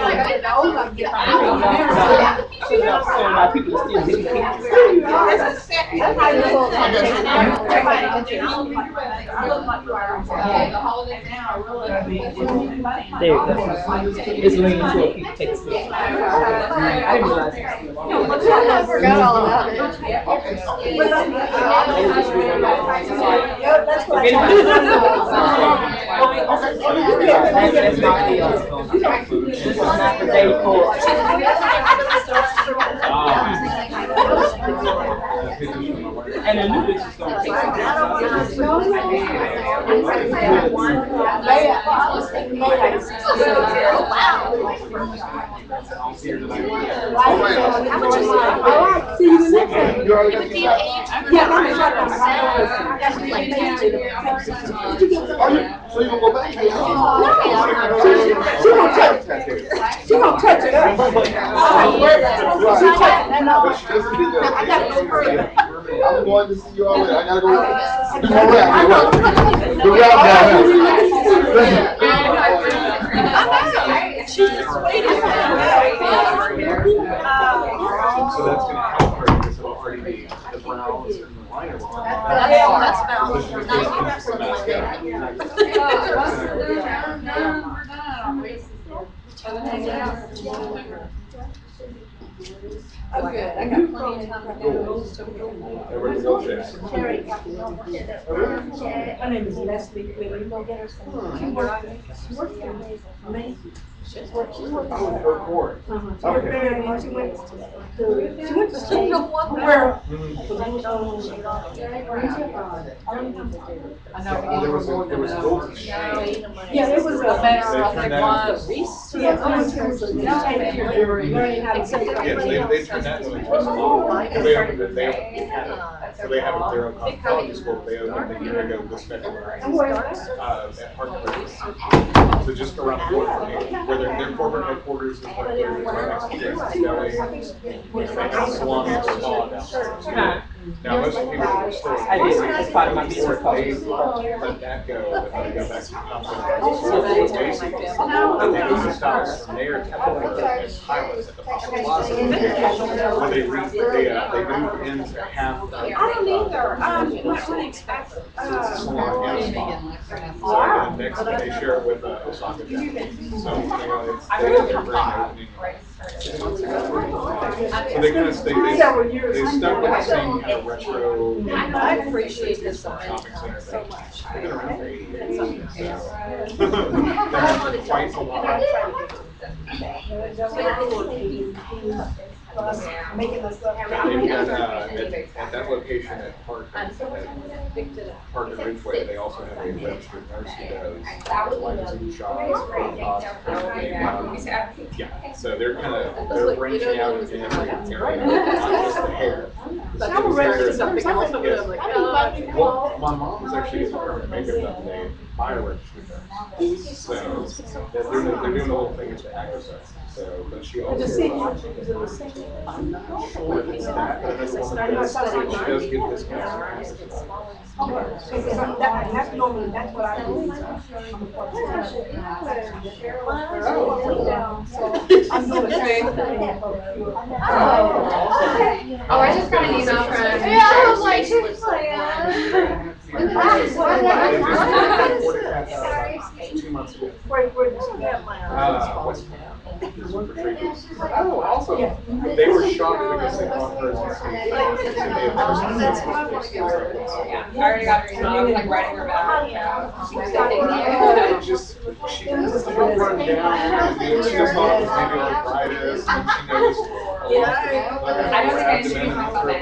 People still taking pictures. There you go. It's leaning to a people take pictures. I didn't realize it. I forgot all about it. That's not the this is not the day for and the new bitch is going to take So you gonna go back? She gonna touch it up. I'm going to see you already. I gotta go do my rap. The rap She's just waiting. So that's gonna help her because it'll already be the browns and the liner line. That's about 90%. good. I got plenty of time to do those. Everybody go check. My name is Leslie Quilly. Oh, her court. Okay. She went to school. Where? I know. There was Golden State. Yeah, it was The mayor, I think, They was. Yeah, learning how to Yes, they turned that into a school. They opened it, so they have their own cosmetology school, they opened a year ago this February. At Park Place. So just around the corner from here, where their corporate headquarters is right there, right next to Grace's Deli. They have a salon and spa downstairs. Now, most people are still. I did, it's part of my business They card. let that go, but then they go back to the company. So basically, and then the styles from there to Temple and Highlands at the Papa Plaza. Where they moved into half of. I don't either. What would expect? Salon and spa. So then next they share it with Osaka Japanese. So they're grand opening. So they kind of they stuck with the same kind of retro. I appreciate this Shopping center thing. They've been around for 80 years. So they're quite a lot. making us look. They've got at that location at Park and Ridgeway, they also have a registered nurse who does limousine shots. Yeah, so they're branching out into every area, not just the hair. I'm registered something else. I'm like, Well, my mom was actually getting her makeup done today by a registered nurse. So they're doing the whole thing as an exercise. So, but she also. I'm not sure if it's that, but another woman does, she does get discounts. That's normally, that's what I do. I'm doing it. Oh, I just got an email from. Yeah, I was like, she's like, 2 months ago. Where did you get mine? Oh, also, they were shocked because they thought hers was so they had never seen this. Yeah, I already got her email. I was like writing her back. She just run down, and she just thought it was maybe arthritis, and she noticed. I don't think I should be talking about that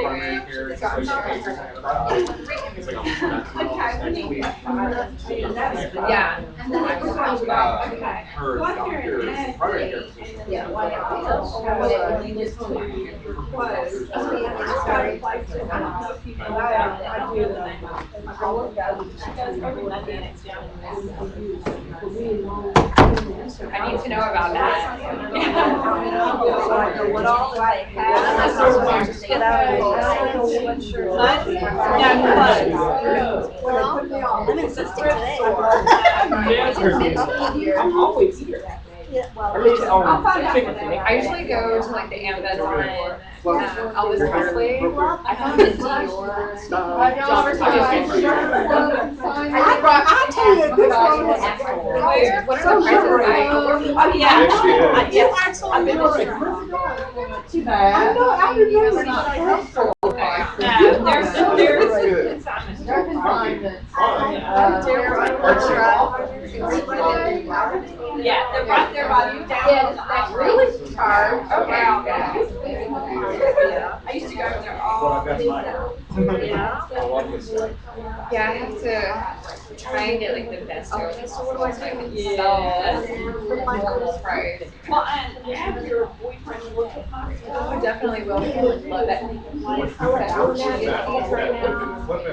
anyway. Yeah. Her doctor, primary care physician. I need to know about that. I'm always here. I'll find out. I usually go to like the Amazon Elvis Presley. I found it yours. I tell you, this one was. What are the prices like? Oh, yeah. Yes, I've been over it. Too bad. I know, I remember not helpful. Yeah, they're right there by you down. Yeah, that's really hard. Okay, I'll go. I used to go there all the time. Yeah, I have to try and get like the best ones so I can sell normal price. Well, and have your boyfriend look at mine. I definitely will. Love that. I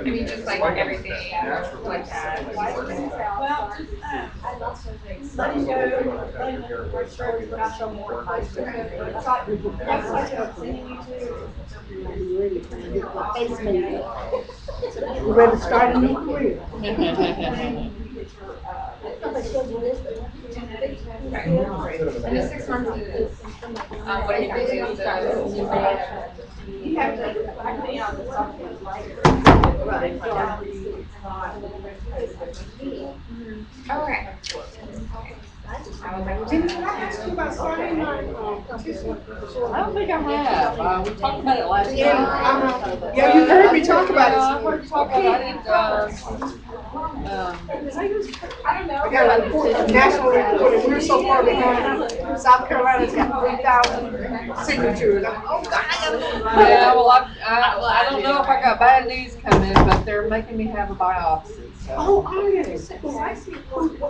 mean, just like everything like that. Well, let him go, let him go, but I'll show more. You ready to start a new career? In the 6 months it is. What do you think? You have to, I think on the subject later. Okay. Didn't I ask you about starting my, autism? I don't think I have. We talked about it last Yeah, time. yeah, you heard me talk about it. Yeah, I heard you talk about it. I got a national report, and we're so far behind. South Carolina's got 3,000 signatures. Oh, God, I gotta. Yeah, well, I don't know if I got bad news coming, but they're making me have a biopsy. So. Oh, are you?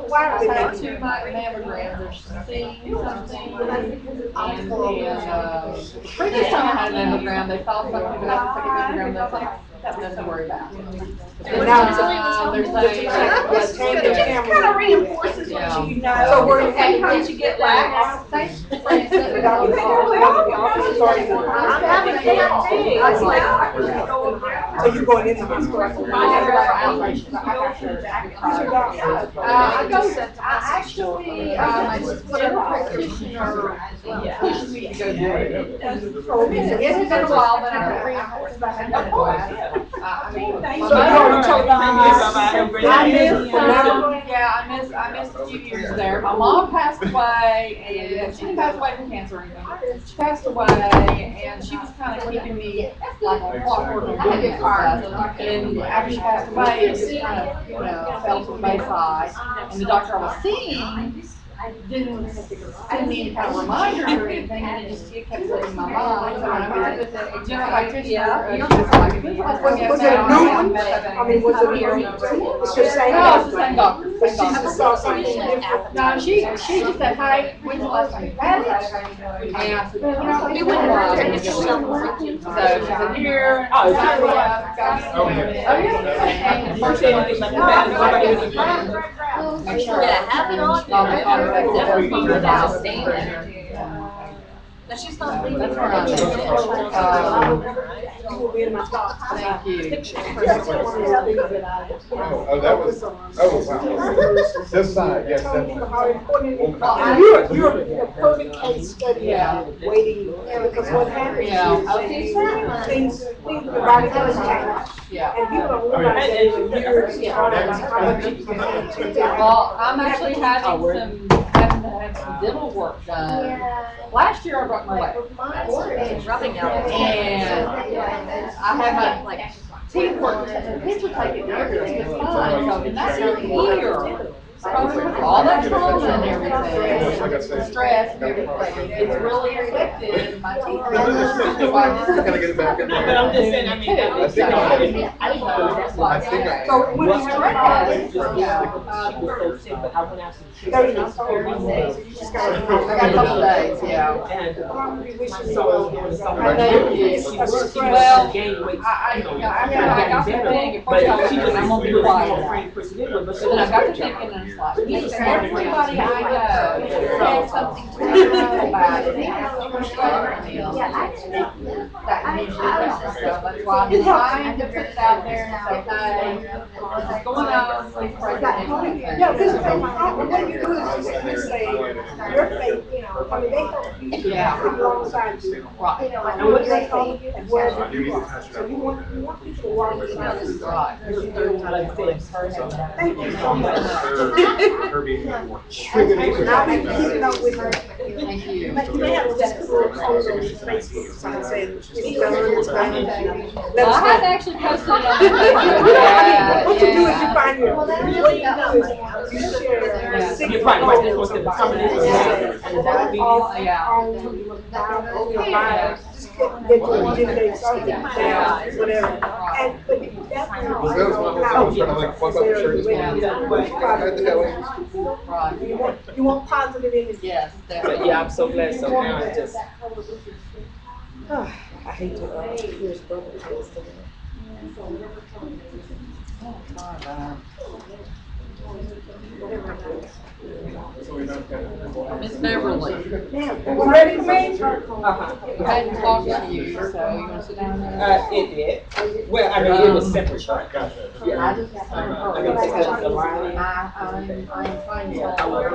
Why are I they had making two mammograms. They're seeing something. And the previous time I had a mammogram, they found something, but after the second mammogram, they was like, nothing to worry about. And now They're saying, it kind of reinforces what you know. So were you happy that you get lax? So you're going into this for like I just whatever practitioner pushed me to go do it. It had been a while, but I could reinforce that. I missed a few years there. My mom passed away, and she didn't pass away from cancer or anything. She passed away, and she was kind of keeping me like on clockwork and stuff. And after she passed away, it just kind of, fell to the wayside. And the doctor I was seeing didn't send me any kind of reminder or anything, and it kept slipping my mind. So when I went to the general practitioner, she was like, was it a new one? I mean, was it it's the same no, it's the same doctor? doctor. But she just saw something different. No, she just said, hey, when's the last time you had it? And I said, it's been a while. So she said, here. Oh, yeah. First thing I make sure I have it on. Now she's not leaving. That's right. You will be in my thoughts. Thank you. Oh, that was, wow. This side, yes, definitely. How important it is. You're a perfect case study. Yeah. Waiting, because what happens Yeah. is things, the body does change. Yeah. And people don't realize that in years, how much you can do. Well, I'm actually having to have some dental work done. Last year I broke my leg. Rubbing out. And I had my teeth work, the kids were taking everything was fine, so in that year, all that trauma and everything, stress and everything, it's really affected my teeth. Gotta get it back in there. But I'm just saying, I mean, I think I did. I think I. So when you Stress, She was so sick, but I went out some shit. 30 days, you just I gotta. got a couple days, yeah. And, We wish you so, well. Thank you. she was Well, gained weight. I got the thing, at first I was thinking I'm gonna be quiet. But then I got to thinking, and it's like, everybody I know said something to me about it. That usually helps. So that's why I'm trying to put it out there and say, hey, this is going on, please pray for me. Yeah, because what you do is you say, your faith, I mean, they help you. Yeah. Put you alongside you. Right. And what they call you and where you are. So you want people to walk with you. Right. Thank you so much. Her being more. Now I can keep it up with her. Thank you. But you may have just a little clothes on your Facebook sign saying, it's done, it's done. Let Well, us I had know. actually posted it on Facebook. What you do is you find your, Well, what you that's- do is you share. You're right, this was the permanent. And that would be, yeah. Just get your dates, whatever. And, but that's That was my whole thing, I was trying to like fuck up the shirt. Right. You want positive energy. Yes, But definitely. yeah, I'm so glad, so now it's just. I hate to, here's brother. Miss Beverly, You ready for me? I hadn't talked to you, so you wanna sit down there? It did. Well, I mean, it was separate. I just got her. I'm trying to tell her.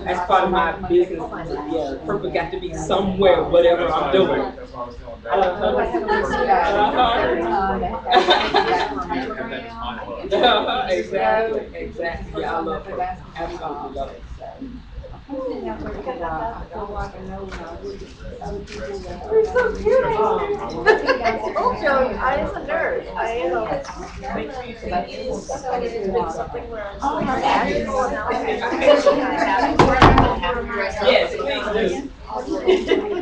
As part of my business, yeah, purpose got to be somewhere, whatever I'm doing. I haven't seen that. Exactly, yeah, I love her, absolutely love her. I feel like I know when I look at other people that. You're so cute. I told you, I am a nerd. I am. Make sure you say It is something where it's like Yes, please do.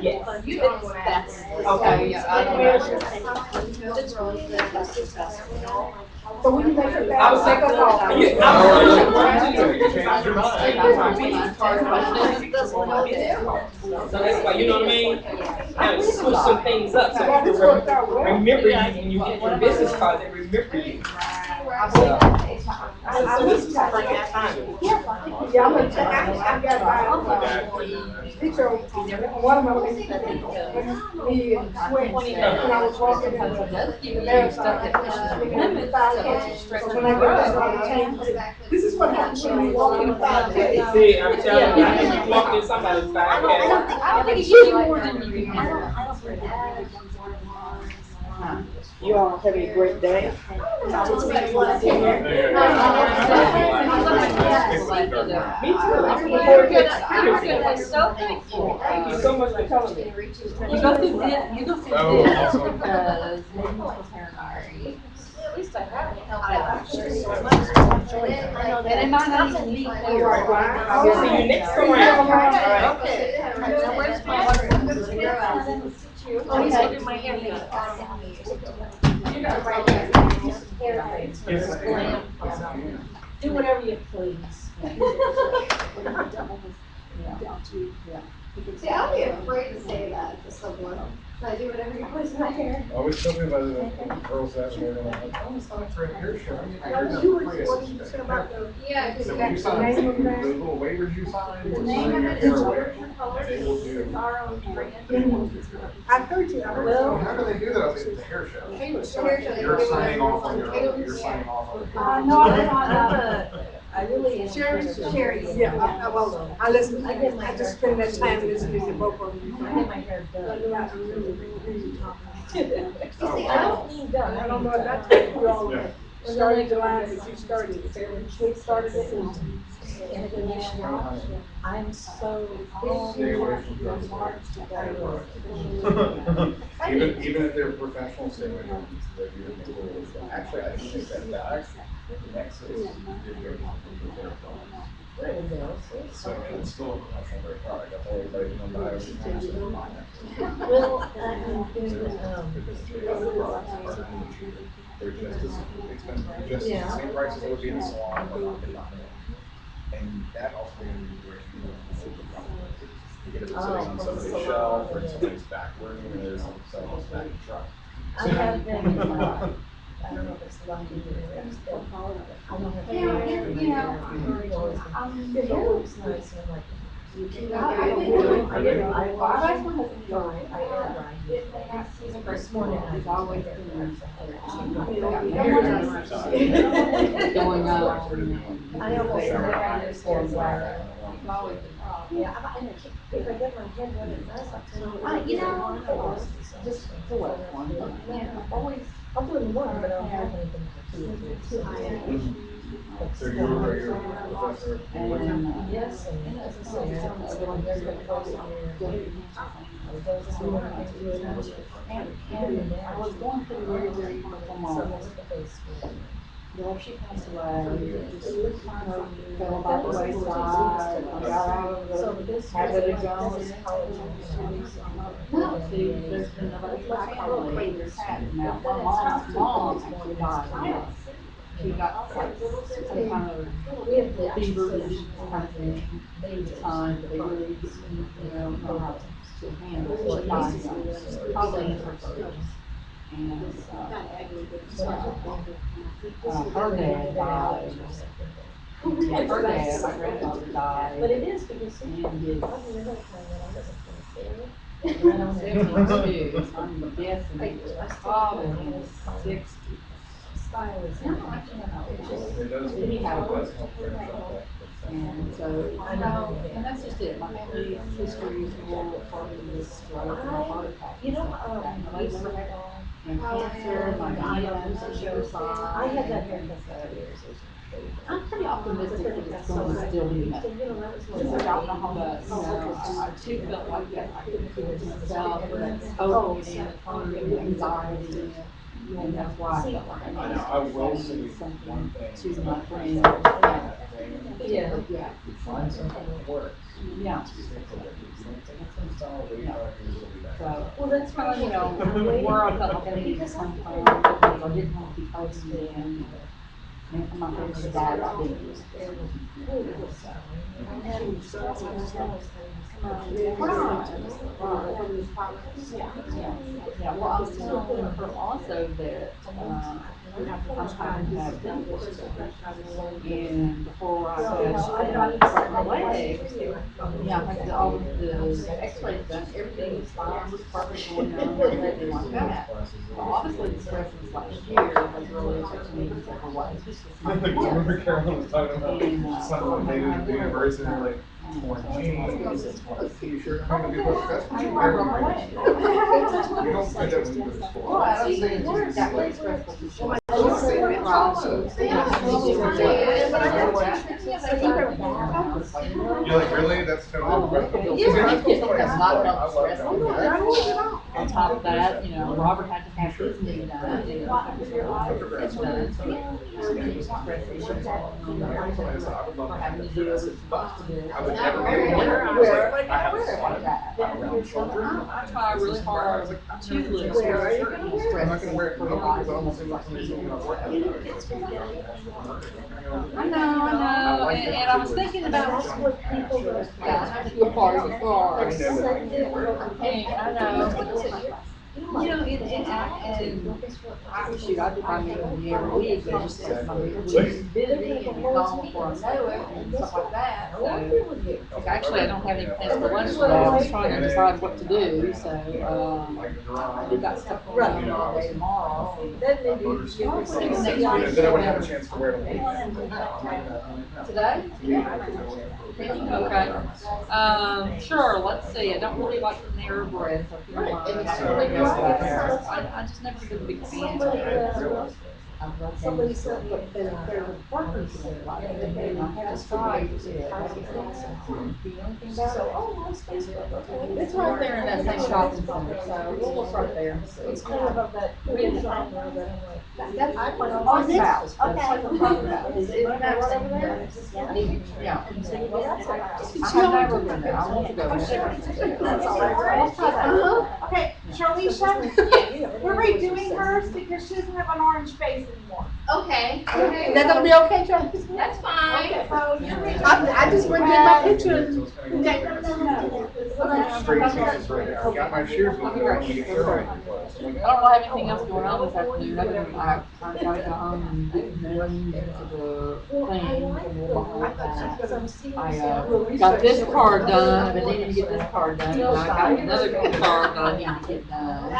Yes. Okay, yeah, So when you make her back. I was like, Change your mind. so that's why, you know what I mean? Kind of switch some things up, so people remember you when you get your business card, they remember you. So this is like that time. Yeah, I'm gonna check, I've got my, picture of one of my things, me and Swing, when I was walking in the marathon. So when I get this, I'll change it. This is what happens when you walk in a 5K. See, I'm telling you, I think you walked in somebody's 5K. I don't think it's you more than you. I don't think that. You all having a great day. Me too. You're good. I'm so thankful. Thank you so much for telling me. You go through this, you go through this because at least I have it. And it might not even be here. I'll see you next time. Okay. Now where's my water? Oh, he's holding my hand. Do whatever you please. See, I'll be afraid to say that to someone. I do whatever you please in my hair. I was talking about the girls that were like, oh, it's not for a hair show. Yeah, because So you when you got sign, the little waivers you sign, or sign your hair away, they will do. I heard you, I heard Well, how do they do that? I was like, it's a hair show. You're signing off on your, you're signing off on your. No, I really. Sherry, yeah, well, I listen, I just spend that time listening to both of you. I get my hair done. You see, I don't need done. I don't know if that's what you all started July, but you started, we started it. I'm so. Stay away from drugs. Even if they're professional, stay away from them. Actually, I think that Nexus did very well with their phone. So it's still a professional grade product. I tell everybody to know about it. Well, They're just as expensive, just the same price as they would be in a salon, but not in the. And that also being where you get it sitting on somebody's shelf or in somebody's back room, and there's someone's back truck. I have been, I don't know if it's lucky or still, I don't have. It looks nice, and I'm like. I first morning, I always Going up. I almost never understand why. Yeah, if I get my head what it does, I'll just for what? Yeah, always, I'll do it in the morning, but I don't have anything to do. So you're a regular professor? Yes, and as I say, I'm going very close here. And I was going through really for months. Well, she passed away, just kind of fell by the wayside, got out of the habit of going. See, there's been nobody like her lately. Now, my mom actually died. She got like some kind of fever kind of thing, time, but they really didn't know how to handle what died. Probably in her first. And her dad died. Her dad, my grandfather died. But it is because. And his. I don't I'm guessing he was probably in his 60s. And so, I know, and that's just it, my family history is more part of this stroke and heart attack. You know, I never had cancer, my immune shows signs. I had that during the I'm pretty optimistic that it's going to still be met. Just like alcohol does, I too felt like that. I couldn't do it myself, but overeating, anxiety, and that's why I felt like I I will say needed one something thing. to my friends. Yeah. Find something that works. Yeah. So, Well, that's kind of, where I felt like I needed to come from, because I didn't want to be posted in. And my friend's dad was being yeah, well, I was telling her also that, I'm trying to have dentist. And before I could break my leg, I had all the x-rays done, everything was fine, was perfect going on, everything like that. But obviously the stress was last year, was really affecting me in several ways. Remember Carolyn was talking about something they did at the university, and they're like, 20. You sure? I'm gonna be like, that's what you wear on my way. You don't say that when you go to school. Well, I don't say it's that way stressful to show. You're like, really? That's totally. On top of that, Robert had to have his knee done, and it's done, so there's stress issues on there for having to do what it's supposed to do. I would never be able Where I have a like that. around shoulder. I try really hard to live stress. I'm not gonna wear it for because I'm almost like I know, and I was thinking about the part of the car. I know. Shoot, I did my meeting every week, but just my week's busy and gone before I know it and stuff like that. So, actually, I don't have any plans for lunch today. I was trying to decide what to do, so, we got stuff going on all day tomorrow. Then I wouldn't have a chance to wear it. Today? Okay. Sure, let's see. I don't really like the narrow breath. I just never been a big fan of it. Somebody said that they're working together, and I had a strike. It's right there in that same shopping center, so we'll look right there. It's kind of that weird time where That's I put on on this. house. Okay. That's what I'm talking about. Is it Right over there? Yeah. I have never been there. I want to go there. That's all right. Okay, Charliza, we're redoing hers because she doesn't have an orange face anymore. Okay. Is that gonna be okay, Charlie? That's fine. So you're redoing. I just went to get my picture. Straight pieces right there. I got my shoes with me. I'm gonna get Carolyn. I don't have anything else going on this afternoon. Other than I gotta go home and get married to the thing and we'll like that. I got this card done. I've been needing to get this card done. And I got another card that I need to get done.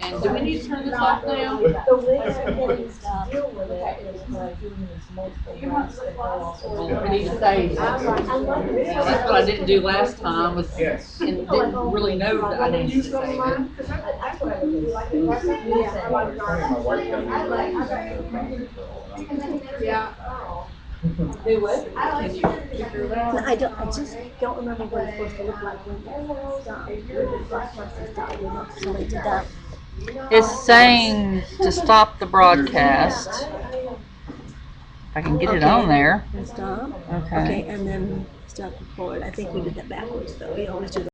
And do we need to turn this off now? The way I'm getting to deal with it is by doing these multiple ones that go off. Well, we need to save it. Yeah, that's what I didn't do last time was, Yes. and didn't really know that I needed to save it. That's what I would do. My wife Yeah. Do what? Can you figure it out? I just don't remember what it's supposed to look like when it stopped. When the first person stopped, when somebody did that. It's saying to stop the broadcast. If I can get it on there. Stop. Okay. And then stop record. I think we did that backwards though. We always do that.